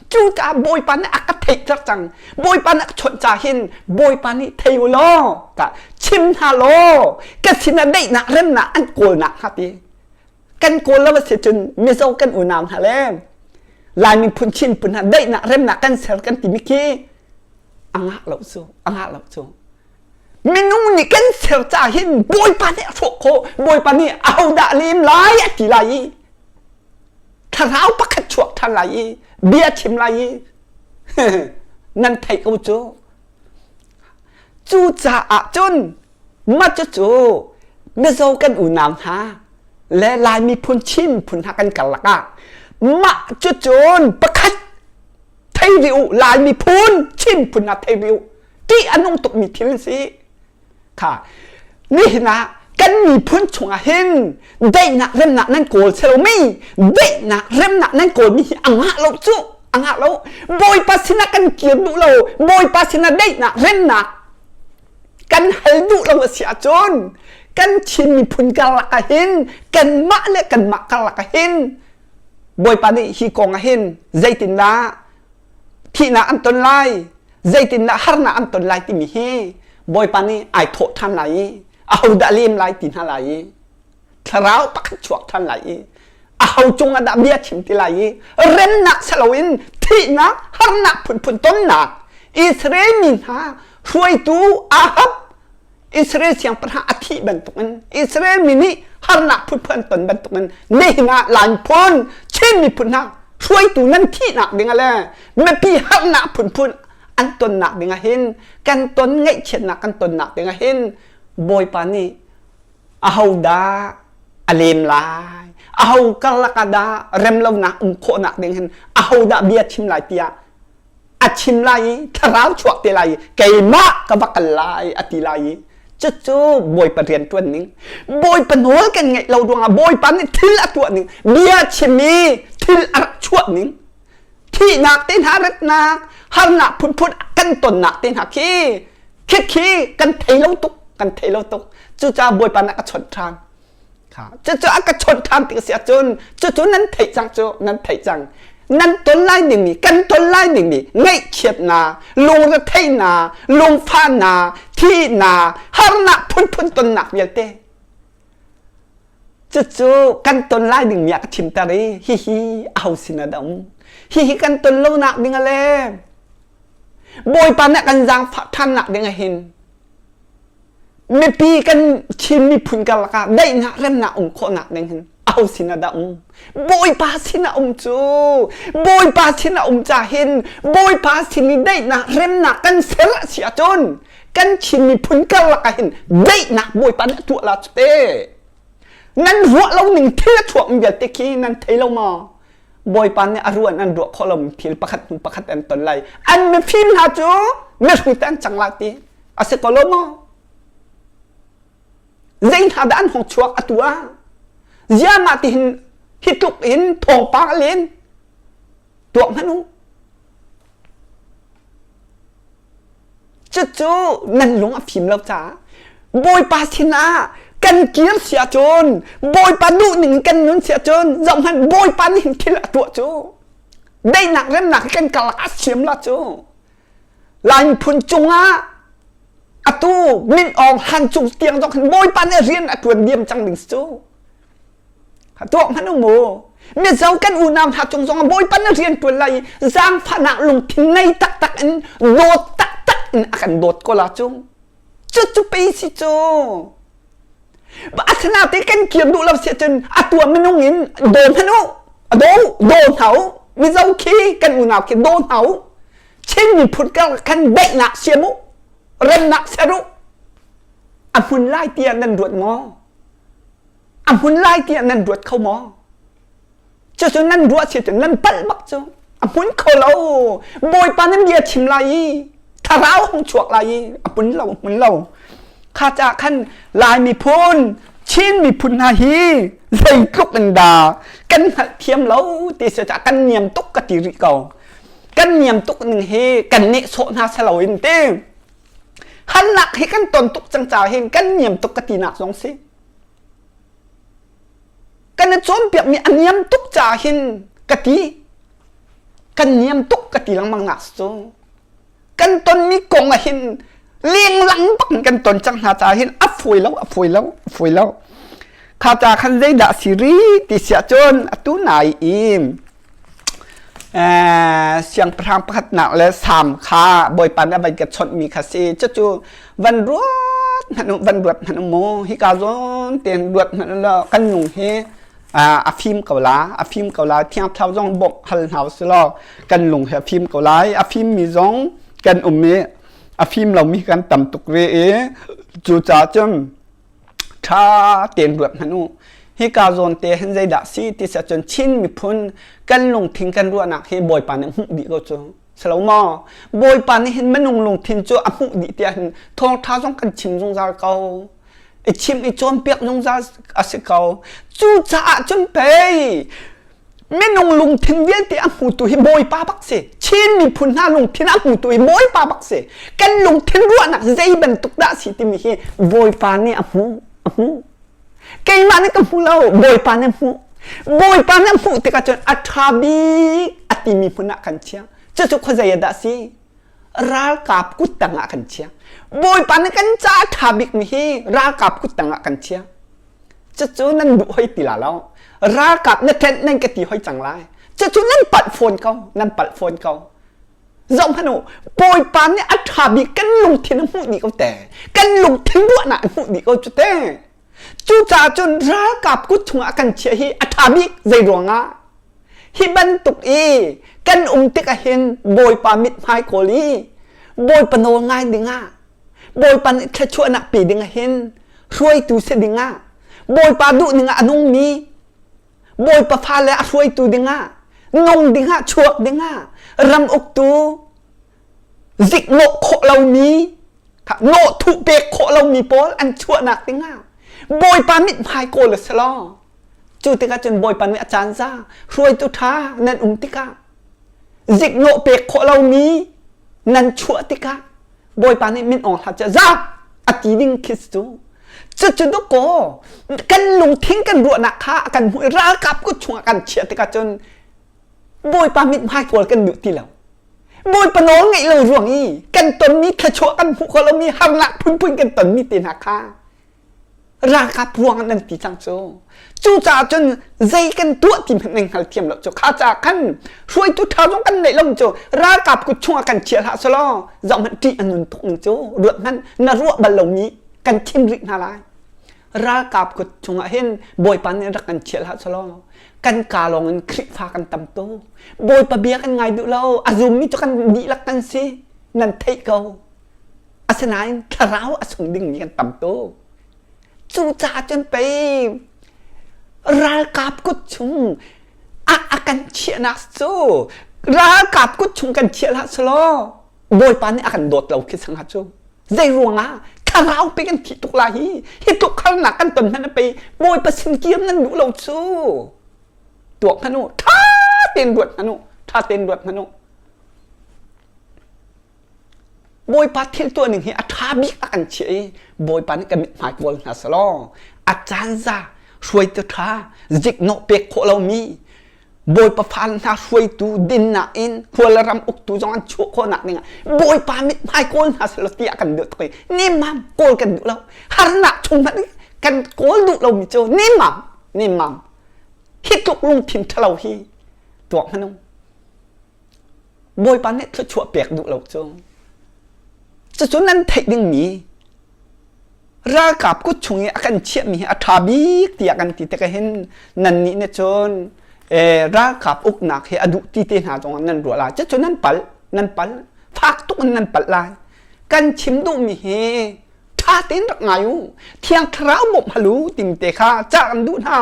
chú ta bôi pan này ác thấy chắc rằng bôi pan này chọn trả hin bôi pan này thấy lo cả chim hà lo cái xin là đây nạc rem nạc ăn cồn nạc hả đi căn cồn là sẽ chun mi dâu căn u nam hả lên lại mình phun chim phun hà đây nạc rem nạc căn sel căn tìm kia ăn hạ lẩu xuống mình nung này căn sel trả hin bôi pan này thuộc cô bôi pan này ao đã lim lái chỉ là gì thà ráo bắt khát chuộc thằng lại bia chim lại nên thấy câu chú cha chôn mắt chú bây giờ cần u nam ha lẽ lại mi phun chim phun hạ cần cả lạc mắt chôn bắt khát thấy rượu lại mi phun chim phun hạ thấy rượu tí anh ông tục mi thiên sĩ cảนี่นะกันมีพ้นชงเห็นได้นะเริ่มหนักนั่นโกรธเซลมี่ได้นะเริ่มหนักนั่นโกรธมีอังหะเราจู่อังหะเราบอยปัสนากันเกี่ยวดูเราบอยปัสนาได้นะเริ่มหนักกันให้ดูเราเสียจนกันชิมมีพ้นกันละเห็นกันมะเลยกันมะกันละเห็นบอยปันนี่ฮีกองเห็นใจตินละที่น่ะอันตนไลใจตินละฮาร์น่ะอันตนไลที่มีเฮบอยปันนี่ไอโถทันไหลเอาดาลิมไลตินหาไหลทราวปักชวกทันไหลเอาจงอดาเบียชิมติไหลเร่นนักสลาวินที่นักฮาร์นักพุ่นต้นนักอิสราเอลมินฮาช่วยตูอาฮับอิสราเอลเสียงประหารอธิบันตุกันอิสราเอลมินิฮาร์นักพุ่นต้นบันตุกันนี่นะหลานพนเช่นมีพุ่นนักช่วยตูนั่นที่นักเด้งอะไรไม่พี่ฮาร์นักพุ่นอันต้นนักเด้งเห็นกันต้นไงเช่นนักกันต้นนักเด้งเห็นบอยปานี่เอาดาอเลมลายเอากลกดาเรมลาวนักโคนักเด้งเห็นเอาดาเบียชิมลายเตียอัดชิมลายทาราวชวกเตลายไก่มะกบักลายอติลายจู่บอยปะเรียนตัวนึงบอยปะโน้กันไงเราดวงบอยปานี่ทิลตัวนึงเบียชิมีทิลอัดชวกนึงที่นักเต้นหารัตนักฮาร์นักพุ่นกันต้นนักเต้นหาขี้กันเทลตุกกันเทลตุกจู่จ้าบอยปานักชนทางจู่อากชนทางติเสียจนจู่นั้นเทจังจู่นั้นเทจังนั้นต้นไล่หนึ่งนี่กันต้นไล่หนึ่งนี่ไงเขียดนาลงระเทนาลงฟ้านาที่นาฮาร์นักพุ่นต้นนักเยอะเต้จู่กันต้นไล่หนึ่งอยากชิมตารีฮิเอาสินะดำฮิกันต้นโลนักดิ่งอะไรบอยปานักกันจางฝักท่านนักดิ่งเห็นไม่ปีกันชิมมีพุ่นกันละกันได้นะเริ่มนะองค์คนนักเด้งเอาสินะดำบอยปาสินะองค์จูบอยปาสินะองค์จ่าเห็นบอยปาสินี่ได้นะเริ่มนะกันเสละเสียจนกันชิมมีพุ่นกันละกันเห็นได้นะบอยปานะตัวละเต้ นั่นรัวเราหนึ่งเที่ยช่วงเบียดตะกี้นั่นเทเรามาบอยปันเนี่ยอรัวนั่นรัวขอเราทีประคัดอันตนไรอันไม่พิมพ์หาจูไม่รู้แต่จังหลักตีอาศัยก็ลมเรื่องหาด้านของช่วงอัตัวยามาติหินฮิตุกหินทองปากเล่นตัวมันนู้จู่ๆนั่นหลงอภิมเราจ้าบอยปาสินากันเกียร์เสียจนบอยปาดุหนึ่งกันนุนเสียจนจำหันบอยปานิ่งทีละตัวจูได้หนักเล่นหนักกันกลาเสียมละจูลายพุนจุงอ่ะอตูมินออกหันจุงเตียงต้องหันบอยปาเนี่ยเรียนอตัวเดียมจังหนึ่งจูตัวมันโมเมื่อเจ้ากันอุณามหาจงจงบอยปาเนี่ยเรียนตัวไรจางผนักลงทิ้งในตักอันโดดตักอันอาโดดก็ละจูจู่ๆไปสิจูอาขณะที่กันเกียรดูเราเสียจนอาตัวมันนุ่งหินโดนพนุโดนเขามีเจ้าขี้กันอุณาเกียโดนเขาเช่นมีพุทธกันเบะหนักเสียมุเริ่มหนักเสียรุอันหุ่นไล่เตียนันรวดมออันหุ่นไล่เตียนันรวดเข้ามอเจ้าจนนั่นรวดเสียจนนั่นปั่นบักเจ้าอันหุ่นเขาเราบอยปานั้นเบียชิมไล่ทาราของฉวกไล่อันหุ่นเราข้าจะขั้นลายมีพุนชิ้นมีพุนนาฮีใส่กรุกกันดากันเทียมเล้าตีเสียจากกันเนียมตุกกติริเก่ากันเนียมตุกหนึ่งเฮกันเนโซนาเสลาอินเต้หันหนักให้กันตนตุกจังจ่าเห็นกันเนียมตุกกติหนักสองสิกันโจมเปียกมีอันเนียมตุกจ่าเห็นกติกันเนียมตุกกติลังมังหนักโซกันตนมีกงเห็นเลี้ยงหลังปังกันตนจังหาจ่าเห็นอับฝอยแล้วข้าจ่าขันใจด่าสิริติเสียจนตุนายอิมเสียงพรางพัดหนักและสามข้าบอยปันอะไรกับชนมีคาซีจู่วันรวดหันโมฮิกาโซนเตียนรวดหันละกันหนุ่งเฮอาฟิมเกาลาเที่ยงเท้าจงบกฮัลเฮาส์ลอกันหลงเฮฟิมเกาลาอาฟิมมีจงกันเมอาฟิมเรามีการต่ำตุกเรจูจ่าจมถ้าเตียนรวดหันูฮิกาโซนเตหันใจด่าซีติสจนชินมีพุนกันลงทิ้งกันรัวหนักให้บอยปานหุดีก็จูสลาวมอบอยปานเห็นมันลงทิ้งจูหุดีเตียนทองท้าจงกันชิมจงซาเกาไอชิมไอโจนเปียกจงซาอาศัยเกาจูจ่าจนไปไม่นงลงทิ้งเวียนที่อัหูตัวให้บอยป้าบักเสชินมีพุนหน้าลงทิ้งอัหูตัวให้บอยป้าบักเสกันลงทิ้งรัวหนักใจเป็นตุกด่าสิที่มีให้บอยปานเนี่ยอัหูเกี่ยมันนี่ก็พูดแล้วบอยปานเนี่ยพูแต่ก็จนอัฐาบิอัติมีพุนนักขันเชียจะจุกขจายดัสิรักกับกุตังอักขันเชียบอยปานนี่กันจ้าอัฐาบิมีให้รักกับกุตังอักขันเชียจะจุนั่นดูให้ตีละแล้วรักกับนั่นแทนนั่นก็ตีให้จังไรจะจุนั่นปัดโฟนเขาจอมพนุบอยปานนี่อัฐาบิกันลงทิ้งหูดีก็แต่กันลงทิ้งรัวหนาหูดีก็จุดแต่จู่จ่าจนรักกับกุศลกันเชียฮีอัฐาบิกใจดวงอ่ะฮิบันตุกอีกันติกเห็นบอยปามิดไฮโคลีบอยปนโนง่ายดึงอ่ะบอยปันแค่ชั่วนักปีดึงเห็นช่วยตูเสดึงอ่ะบอยปาดุดึงอ่ะนุ่งมีบอยปาฟาเลช่วยตูดึงอ่ะนงดึงอ่ะชั่วดึงอ่ะรำอกตูจิกโนโคเรามีโนทุเปกโคเรามีโพลอันชั่วนักดึงอ่ะบอยปามิดไฮโกลสลอจู่ติกาจนบอยปามิอาจารย์ซ่ารวยตุท้านั่นติกาจิกโนเปกโคเรามีนั่นชั่วติกาบอยปานิมินออกหัดจะซ่าอติดิงคิสตูจุดตุโกกันลงทิ้งกันรัวนักฆ่ากันหัวรากับก็ชวกันเฉียติกาจนบอยปามิดไฮโกลกันดุที่แล้วบอยปนองไงเลยรวงอีกันตนมีขชั่วกันหัวเรามีหันหลักพุ่นกันตนมีตีนักฆ่าราคาพวงนั่นตีจังโจจู่จ่าจนใจกันตัวที่มันเองหัลเทียมแล้วโจข้าจากกันช่วยทุกท่าต้องกันในลมโจราคากุชัวกันเชียร์ฮะสลอจอมตีอันนุนทุกโจเรื่องนั้นนรัวบอลลมีกันทิมรินาลายราคากุชัวเห็นบอยปันเนี่ยรักกันเชียร์ฮะสลอกันกาลองคลิกฟ้ากันตำโตบอยปะเบียกันไงดูเราอาซุมมิจกันดีลักกันสินั่นเทเกาอาสนายทาราวอาสุงดิ่งกันตำโตจู่จ่าจนไป ral kap kut chung akan chia nak so ral kap kut chung kan chia la slo boy pan akan dot lau ki sang ha chu zai ruanga karau pe kan thi tuk la hi tuk khal nak kan ton han pe boy pa sin kiam nan du lau chu tuak hanu tha ten duat hanu boy pa thilตัวหนึ่งhi atha bik akan chi boy pa ni kan mit mai kol na slo achan za ช่วยตัวท้าจิกโนเปกโคเรามีบอยประพันธ์ท่าช่วยตูดินน่ะอินหัวละรำอุกตูจงอันชั่วคนหนักเนี่ยบอยปามิดไม่โกนหาสลติกันเดือดเลยนี่มัมโกนกันดูเราฮาร์นักชงมันกันโกนดูเรามีโจนี่มัมฮิตตุกลุงพิมพ์ทะเลาฮีตัวมันน้องบอยปาเนี่ยชั่วเปียกดูเราโจจะจนนั้นเทดึงมีรากับกุชงอาการเชี่ยมีอัฐาบิกที่อาการติดแต่ก็เห็นนั่นนี่เนี่ยจนรากับอุกหนักเฮอดุติเตหาตรงนั้นรัวลายจะจนนั้นปัลพักตุกนั้นปัลลายกันชิมดูมีเฮท่าเต้นรักไงอยู่เที่ยงคราวหมกฮัลูติมเตค่าจากกันดูท่า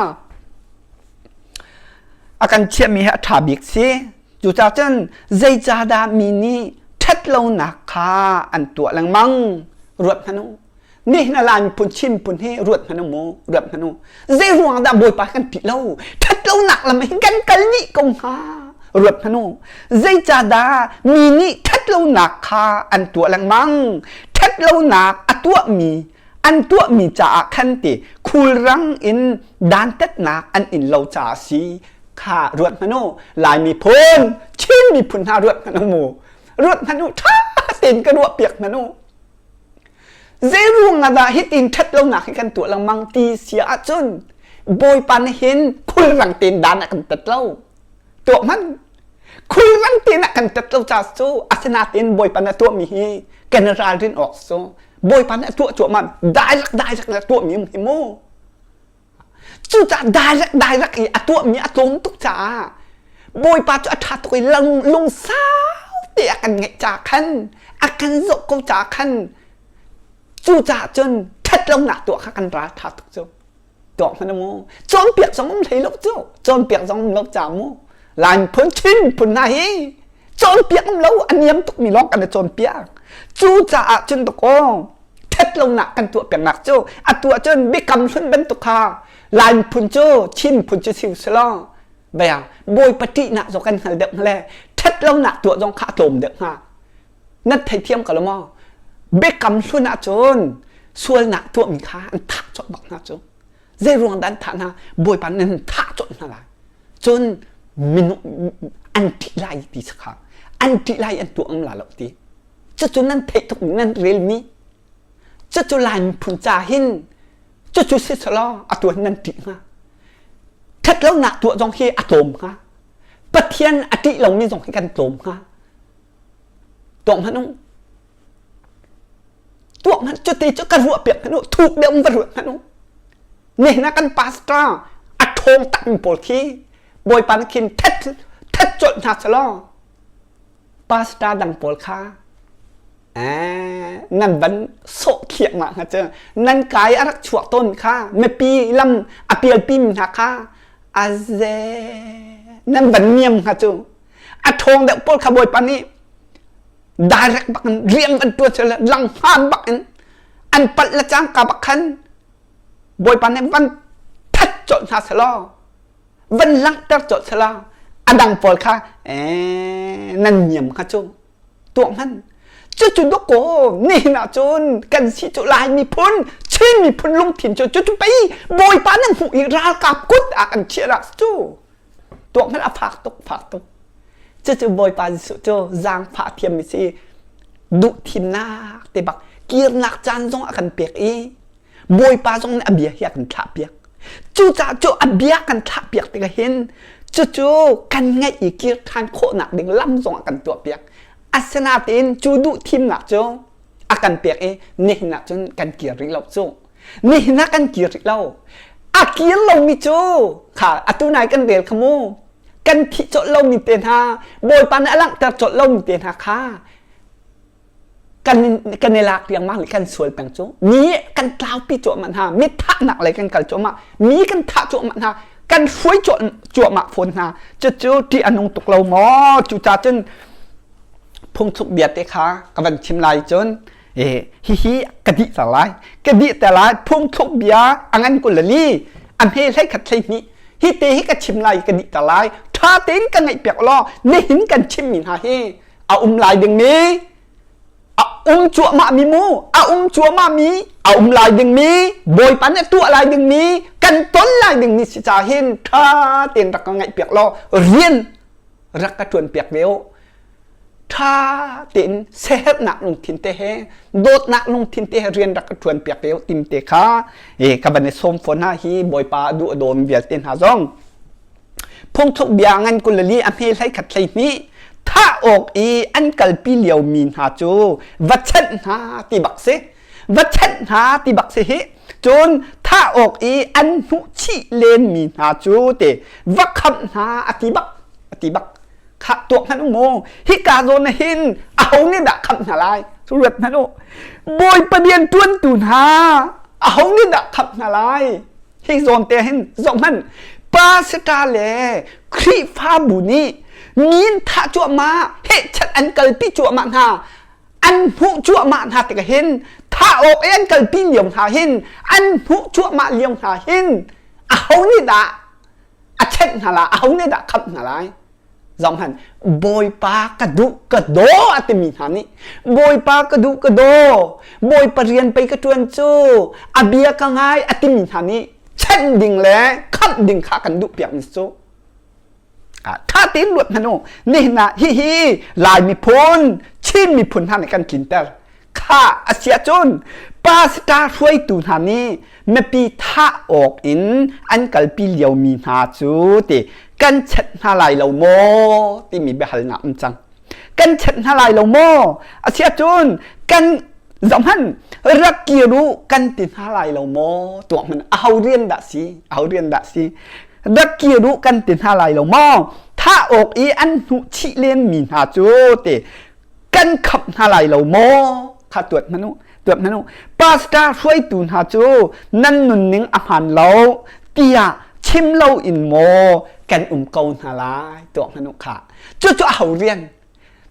อาการเชี่ยมีอัฐาบิกสิจู่จากจนใจจาดามีนี่เท็ดเราหนักค่าอันตัวหลังมังรวดพนุนี่นาลานปุ่นชิมปุ่นให้รวดพนุโมรวดพนุเจ้าหวงดาบอยปากันผิดเล่าทัดเล่าหนักละไม่กันนี่กงหารวดพนุเจ้าจาดามีนี่ทัดเล่าหนักค่าอันตัวหลังมังทัดเล่าหนักอัตัวมีอันตัวมีจ่าขันติคูรังอินดานเต็ดหนักอันอินเราจ่าสีข้ารวดพนุลายมีพูนชิมมีพูนหารวดพนุโมรวดพนุท่าเต็นกระดวเปียกพนุเจรุงอะไรฮิตินทัดเราหนักกันตัวลังมังตีเสียจนบอยปันเห็นคุณรังตีนดานกันตัดเล่าตัวมันคุณรังตีนกันตัดเล่าจ่าสู้อาสนะตีนบอยปันตัวมีฮีกันราลินออกสู้บอยปันตัวจวมันได้รักตัวมีมิโมจู่จ่าได้รักอีตัวมีตรงตุกจ่าบอยปันจะทัดตัวลงสาวเตะกันเงจ่าขันอากันจบกูจ่าขันจู่จ่าจนทัดลงหนักตัวข้ากันราทัดทุกจ้าตัวมันโมจนเปียกสองมันไหลลบจ้าจนเปียกสองมันลบจ่าโมลายพ้นชินพ้นไหนจนเปียกมันเล่าอันยำตุกมีล็อกกันจนเปียกจู่จ่าจนตะโกทัดลงหนักกันตัวเปียกหนักจ้าอันตัวจนบิกำชุนเป็นตุกขาลายพ้นจ้าชินพ้นจะสิวสลอเบียบอยปฏิหนักจกันหันเด็กมาแล้วทัดลงหนักตัวจงขาโถมเด็กฮะนั่นไทยเทียมกันละมั้งเบกำส่วนหน้าจนส่วนหน้าตัวมีค่าอันทักจนบักหน้าจนเจรวงดันฐานะบอยปันนั้นทักจนอะไรจนมินอันติไลตีสักครั้งอันติไลอันตัวอันหลาหลอกตีจะจนนั้นเททุกนั้นเรียลมีจะจนลายผุนจ่าหินจะจุดสิสลออัตัวนั้นติมาทัดแล้วหน้าตัวจงที่อะโตมฮะปะเทียนอติเรามีจงให้กันโตมฮะตรงมันน้องตัวมันจะตีจะกระหัวเปียกพนุถูกเดิมกระหัวพนุเนี่ยนักกันปาสตราอัดทงตันโปลที่บอยปันคินเท็ดจดหนักสลอปาสตราดังโปลค่านั่นบันโสเขียมาฮะเจ้านั่นกายรักชั่วต้นค่าไม่ปีลำอเปียลปีมหักค่าอาเซนั่นบันเนียมฮะเจ้าอัดทงเด็กโปลคาบอยปันนี้ได้รักบักเรียงอันตัวเฉลลังห้ามบักอันปัดละจังกับบักขันบอยปันในวันทัดจดหาสลอวันลังตัดจดสลออดังปอลค่ะนั่นเยี่ยมค่ะจุตัวมันจุดดอกโกนี่นะจุนกันสิจุลายมีพ้นชื่นมีพ้นลงถิ่นจุดไปบอยปันนั่งหูอีรากับกุดอันเชียร์จุตัวมันฝากตกจะบอยปาสุโจจางผาเทียมมิซีดุทิมนาแต่บักเกียร์นักจานจงอากันเปียกบอยปาจงอเบียอยากกันทับเปียกจู่จ่าจู่อเบียกันทับเปียกแต่ก็เห็นจู่กันไงอีเกียร์ทานโคหนักดึงล่ำจงอากันตัวเปียกอาสนาเต็นจู่ดุทิมนักโจอากันเปียกนี่นักจนกันเกียร์ริเราโจนี่นักกันเกียร์ริเราอาเกียร์เรามิโจค่ะอาตุนายกันเรียลขโมกันที่จดลงมีเตียนหาโบยปันอลังแต่จดลงมีเตียนหาค่ะกันในหลักเรียงมากหรือกันสวยแปลงโจมีกันเท้าปีโจมันหามิท่าหนักอะไรกันกันโจมามีกันท่าโจมันหา กันช่วยจวบมาฝนนะจะเจอที่อนงตกเราหมอจูจ่าจนพงทุกเบียดเตะขากับวันชิมลายจนฮิกระดิแต่ไรกระดิแต่ไรพงทุกเบียอันนั้นกุลลี่อันเฮให้ขัดใช่นี้ฮิเตฮิกับชิมลายกระดิแต่ไรถ้าเต้นกันไงเปียกล้อไม่เห็นกันชิมมินฮาเฮเอาลายดึงนี้เอาจั่วมามีมูเอาจั่วมามีเอาลายดึงนี้บอยปันเนี่ยตัวลายดึงนี้กันต้นลายดึงนี้สิจ่าเห็นถ้าเต้นรักกันไงเปียกล้อเรียนรักกระชวนเปียกเวลถ้าตินเซฟหนักลงทินเตะโดดหนักลงทินเตะเรียนรักกระชวนเปียกเปียวติมเตะขากับบันในสมฝนหาฮีบอยปาดูโดมเบียดเต็นหาซองพงทุกเบียงันกุลลีอเมริให้ขัดใจนี้ถ้าออกอันกัลปีเหลียวมีนหาจูวัชนหาติบักเซวัชนหาติบักเซจนถ้าออกอันหุชิเลนมีนหาจูเตวักคำหาอติบักขับตัวพันโมฮิกาโซนหินเอาเนี่ยดักคำอะไรสุดนะโนบอยประเดียนต้วนตุนหาเอาเนี่ยดักคำอะไรฮิโซนเตหินสองมันปาสตาเลครีฟาบุนีมีนท่าจั่วมาเฮชัดอันเกิลปีจั่วมาหาอันผู้จั่วมาหาแต่ก็เห็นถ้าออกอันเกิลปีเหลี่ยมหาเห็นอันผู้จั่วมาเหลี่ยมหาเห็นเอาเนี่ยดักอาเช่นหาละเอาเนี่ยดักคำอะไรจอมหันบอยปากระดุกระโดอัตมิหานี่บอยปากระดุกระโดบอยปเรียนไปกระชวนจูอาเบียกังไงอัตมิหานี่เช่นดิ่งแหล่ขับดิ่งขากันดุเปียกมิโซถ้าตีนหลุดนะโนนี่นะฮิลายมีพ้นชินมีพ้นทางในการกินแต่ข้าอาเซียจนปาสตาช่วยตูนานี่ไม่ปีท่าออกอันกัลปีเหลียวมีหาจูติกันเช็ดหาลายเราโมที่มีเบหัลนับจังกันเช็ดหาลายเราโมอาเซียจนกันสองพันรักกีรู้กันติดหาลายเราโมตัวมันเอาเรียนดัสีรักกีรู้กันติดหาลายเราโมถ้าออกอันหุชิเลียนมีหาจูติกันขับหาลายเราโมข้าตรวจมนุปาสตาช่วยตูนหาจูนั่นนุนนิ่งอาหารเราเตียชิมเราอินโมกันเกาหาลายตัวมนุค่ะจู่เอาเรียน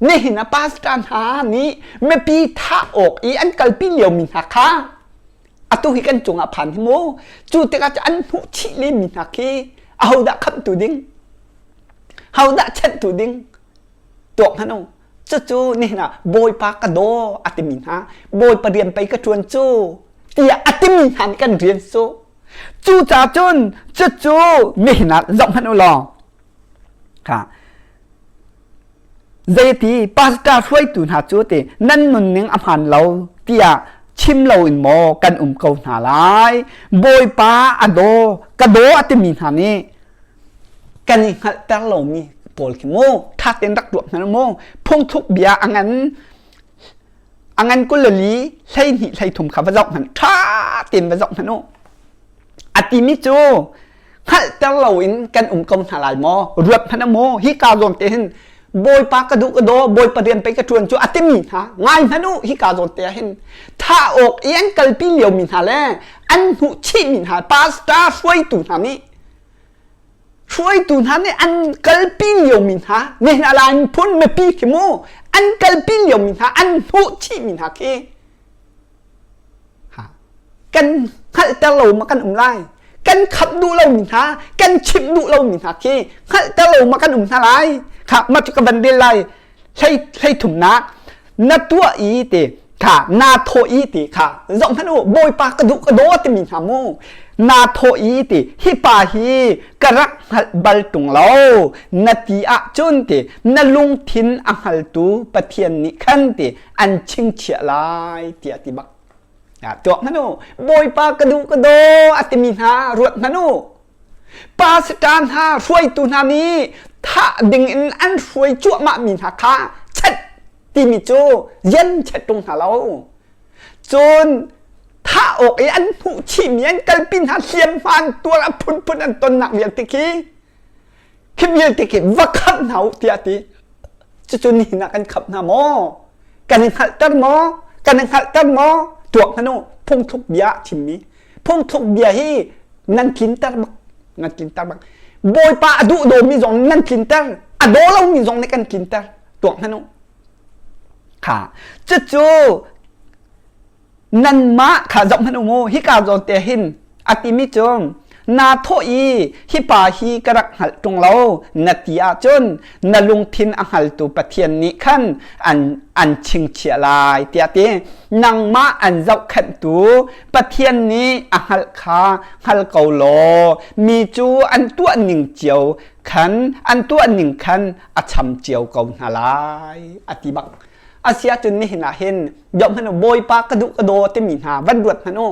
นี่เห็นนะปาสตาหานี้ไม่ปีท่าออกอันกัลปีเหลียวมินหาค่ะอตุหิกันจงอภันทิโมจู่แต่ก็จะอันผู้ชิลิมินหาคีเอาดักขับตูดิ้งเอาดักเช็ดตูดิ้งตัวมนุจู่นี่นะบอยปากระโดอัติมินฮะบอยประเรียนไปกระชวนจู่เตียอัติมินหันกันเรียนโซจู่จ่าจนจู่นี่นะจงพันอุลอค่ะเจตีปาสตาช่วยตูนหาจู่เตนั่นนุนนิ่งอภันเราเตียชิมเราอินโมกันเกาหาลายบอยปาอโดกระโดอัติมินหันนี่กันหัดแต่เรามีโปลคิโมถ้าเต้นรักดวงนั้นโมพงทุกเบียอังนั้นกุลลีใช่หิใช่ถุมขับวะจอกมันถ้าเต้นวะจอกนั้นโนอติมิจูหัดแต่เราอินกันกงหาลายโมรวบพันโมฮิกาโซนเต้นบอยปากระดุกระโดบอยประเรียนไปกระชวนจูอติมิฮะง่ายพันโนฮิกาโซนเต้นถ้าออกอันกัลปีเหลียวมินหาแลอันหุชิมินหาปาสตาช่วยตูนานี่ช่วยตูนั้นเนี่ยอันกัลปีเหลียวมินหาเนี่ยอะไรพุ่นไม่ปีขี้โมอันกัลปีเหลียวมินหาอันหุชิมินหาเคกันขัดตะโลมากันไล่กันขับดูเรามินหากันชิมดูเรามินหาเคขัดตะโลมากันทลายค่ะมาจุกบันเดลัยใช่ถุงนักตัวเตค่ะนาโทติค่ะจงพันโอบอยปากระดุกระโดดมินหาโมนาโทติฮิปาฮีกรักบัลตุงเรานาทีอาจุนตินลุงทินอังฮัลตูปะเทียนนิคันติอันชิงเฉียลายเตียติบักตัวพันโอบอยปากระดุกระโดอัติมินหารวดพันโอปาสตานหาช่วยตุนานี้ถ้าดึงอันช่วยจั่วมามินหาคาเช็ดตีมิจูยันเช็ดตรงหาเราจนถ้าออกอันผู้ชิมยันกัลปินหาเสียมฟันตัวละพุ่นอันตนหนักเวียนติกีคิดเวียนติกีวักขับหนาวเตียติจุนี่นักกันขับหน้าโมกันหัดตันโมตัวพนุพงทุกเบียชิมมีพงทุกเบียฮีนั่นกินตัน ngăn kintar bang boy pa adu do mi zong ngăn kintar ado lo mi zong ne kan kintar tuang hanu kha chu nan ma kha zong hanu mo hi ka zong te hin ati mi chom na tho i hi pa hi karak hal tung lo natia chon na lung thin a hal tu pathian ni khan an ching chia lai tia te nang ma an zau khan tu pathian ni a hal kha hal kau lo mi chu an tu ning chiao khan an tu ning khan a cham chiao kau na lai ati bak asia chun ni hina hen yom hano boy pa kadu kado te mi ha van ruat hano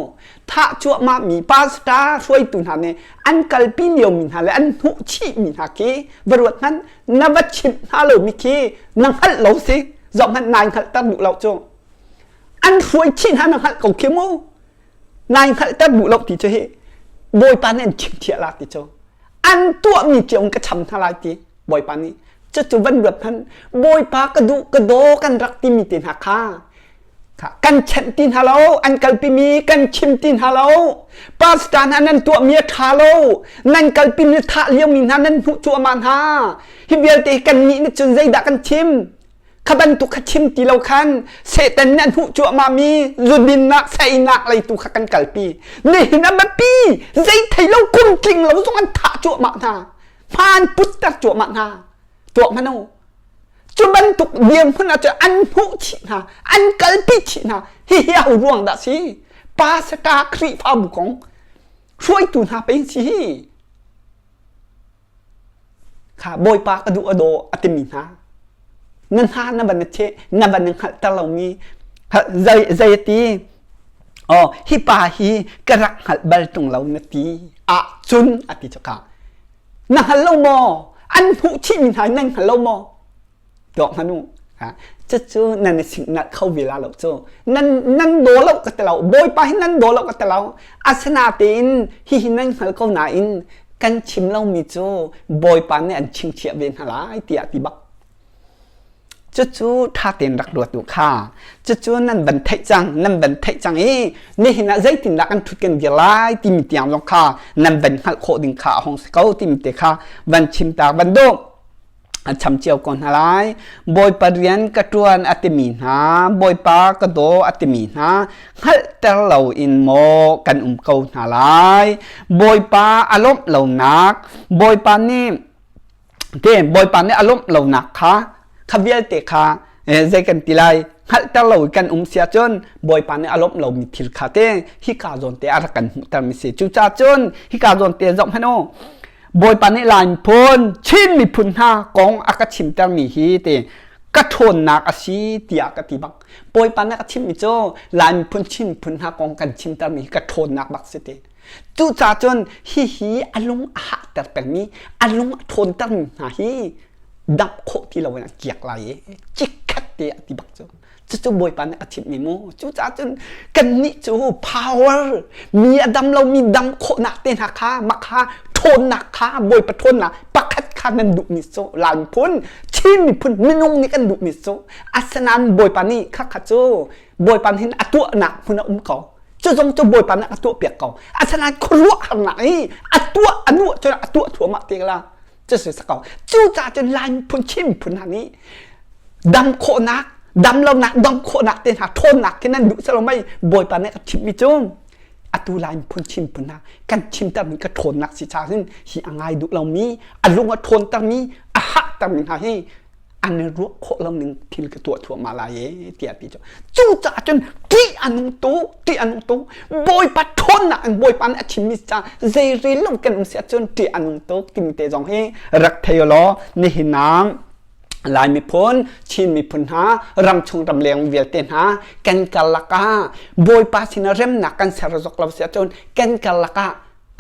tha chu ma mi pasta soi tu ha ne an kalpi liom min ha le an hu chi min ha ke varuat han navat chim ha lo mi ke nang hal lo se yom han nai hal ta bu lo cho an soi chin ha nang hal ko ke mo nai hal ta bu lo ti che he boy pa nen chim thia la ti cho an tu mi chiong ka cham tha lai ti boy pa ni chu van ruat han boy pa kadu kado kan rak ti mi tin ha khaกันเช่นตินฮัลโหลอันกัลปิมีกันชิมตินฮัลโหลปาสตานั้นตัวเมียทาโลนั่นกัลปิมีทาเลี้ยงมินฮานั้นหุจัวมันฮาฮิเบียลตีกันนี่นึกจนใจดักกันชิมขบันตุขชิมตีเราคันเสตันนั้นหุจัวมามีจุดินนักใส่นักอะไรตุขกันกัลปีนี่นั่นมันปีใจไทยเราคุ้มจริงเราต้องอันทาจัวมันฮาพานพุทธจัวมันฮาตัวมันโนจุบันตุกเดียมพนักจะอันผู้ชินะอันกัลปิชินะเฮียเอาร่วงดัสิปาสตาครีฟาบุกงช่วยตุนหาเป็นสิค่ะบอยปากระดูอโดอัตมินะนั่นฮานับนันเชนับนันหัดตะเรามีใจตีอ๋อฮิปาฮีกระรักหัดบัลตุงเราเนตีอะจุนอติจกะนั่งหัดเราโมอันผู้ชิมินะนั่งหัดเราโมดอกฮานุฮะจู่ๆนั่นสิ่งนั้นเข้าเวลาเราจู่นั่นโดนเราก็แต่เราโบยไปนั่นโดนเราก็แต่เราอาสนาตีนฮินั่นเขาก็หนาอินกันชิมเรามีจู่โบยไปเนี่ยอันชิงเฉียบเวียนหลายเตียติบักจู่ๆท่าเตียนรักดวดดูค่าจู่ๆนั่นบันเทจังนั่นบันเทจังนี่หินะใจตินรักกันทุกกันเดียร์ไล่ติมิเตียงลงค่านั่นบันหักโคดิงค่าห้องสเกลติมิเตค่าบันชิมตาบันโดชำเจียวก่อนอะไรบอยปาเรียนกระตวนอัตมีนะบอยปากระโดอัตมีนะฮัลแต่เราอินโมกันเก่าอะไรบอยปาอารมณ์เราหนักบอยปานี่เดี๋ยวบอยปานี่อารมณ์เราหนักค่ะขบเวลเตะค่ะใจกันตีไรฮัลแต่เรากันเสียจนบอยปานี่อารมณ์เรามีทิลขาเต้ฮิกาโจนเตะอะไรกันแต่ไม่เสียจุจ้าจนฮิกาโจนเตะจบให้โนบอยปานในลานพ้นชินมีพุนหากองอากาชิมแต่มีฮีเตกระทนนักอาชีเตียกติบักบอยปานนักชิมมิโจลานพ้นชินพุนหากองกันชิมแต่มีกระทนนักบักเสตจู่จ้าจนฮีอารมณ์หักแต่แบบนี้อารมณ์ทนแต่มีหาฮีดับโคที่เราเนี่ยเกียกไหลจิกขัดเตียติบักโจจู่บอยปานนักชิมมีโมจู่จ้าจนกันนี่จู่ power มีอดัมเรามีดัมโคนักเตนหักขามักขาทนหนักขาบอยประทนหนักปักขัดขานันดุมิโซหลังพ้นชิมพ้นไม่นงนี่กันดุมิโซอาสนันบอยปานี่ข้าขโจบอยปานเห็นอตัวหนักพุ่นอุ้มเขาจะจงจะบอยปานนักอตัวเปียกเขาอาสนันคนรู้ขนาดนี้อตัวอนุจนอตัวถั่วมาเตียละจะเสียสกเขาจู่จ่าจนหลังพ้นชิมพ้นหานี้ดำโคนักดำเราหนักดำโคนักเต็นหาทนหนักแค่นั้นดุซะเราไม่บอยปานนักชิมมิโจอตุลายพ้นชิมพ้นนะกันชิมแต่มีกระทนนักสิชาซึ่งฮีอ่างไงดุเรามีอารมณ์กระทนแต่มีอะฮะแต่มีหาให้อันนี้รู้โคเราหนึ่งทิลกระตัวถั่วมาลายเตียปีจู่จ่าจนที่อนุตุที่อนุตุบอยปัดทนนะบอยปันอชิมิชาเจริญลงกันเสียจนที่อนุตุที่มีเตจงให้รักเทยล้อในหินน้ำลายมีพ้นชินมีพ้นหารำชงรำเลียงเวียเตนหากันกัลลักาบอยปาสินาเริ่มหนักกันเสรจกเราเสียจนกันกัลลักา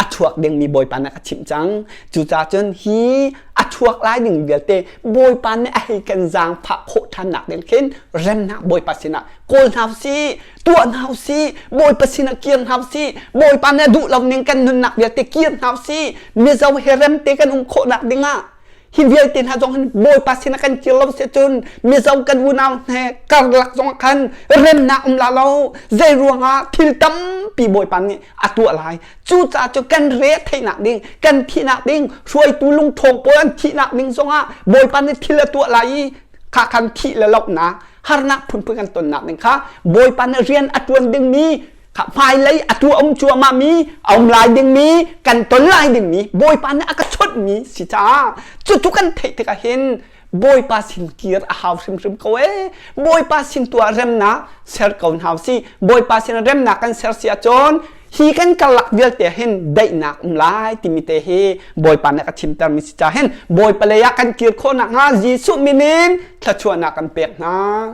อัชวกเด้งมีบอยปานนักชิมจังจู่จ่าจนฮีอัชวกลายหนึ่งเวียเตบอยปานในไอกันจางพระโคทันหนักเด่นเข็นเริ่มหนักบอยปาสินาโกนฮาวซีตัวฮาวซีบอยปาสินาเกียนฮาวซีบอยปานในดุเราเนียงกันนุนหนักเวียเตเกียนฮาวซีมีเจ้าเฮเรมเตกันโคหนักเด้งอ่ะ hi vial tin ha jong han boy pasin kan chilo se chun mi zong kan wunau he kar lak jong kan rem na la lo zai ruanga thil tam pi boy pan ni atua lai chu cha cho kan re thai na ding kan thi na ding suai tu lung thong pon thi na ding zonga boy pan ni thil atua lai kha kan thi la lok na har na phun phun kan ton na ding kha boy pan rian atuan ding mi phai lấy atu ông chùa mà mi ông lại đừng mi cần tuấn lại đừng mi bôi pan nó ác chốt mi xí cha chú cần thấy thì cả hen bôi pa xin kia hào sim câu ấy bôi pa xin tua rem na ser cầu hào si bôi pa xin rem na kan ser sia chon hi kan kalak vial te hen dai na lại timi te he bôi pan nó chim tar mi xí cha hen bôi pa le ya kan kia khô na ha jisu minin thachua na kan pek na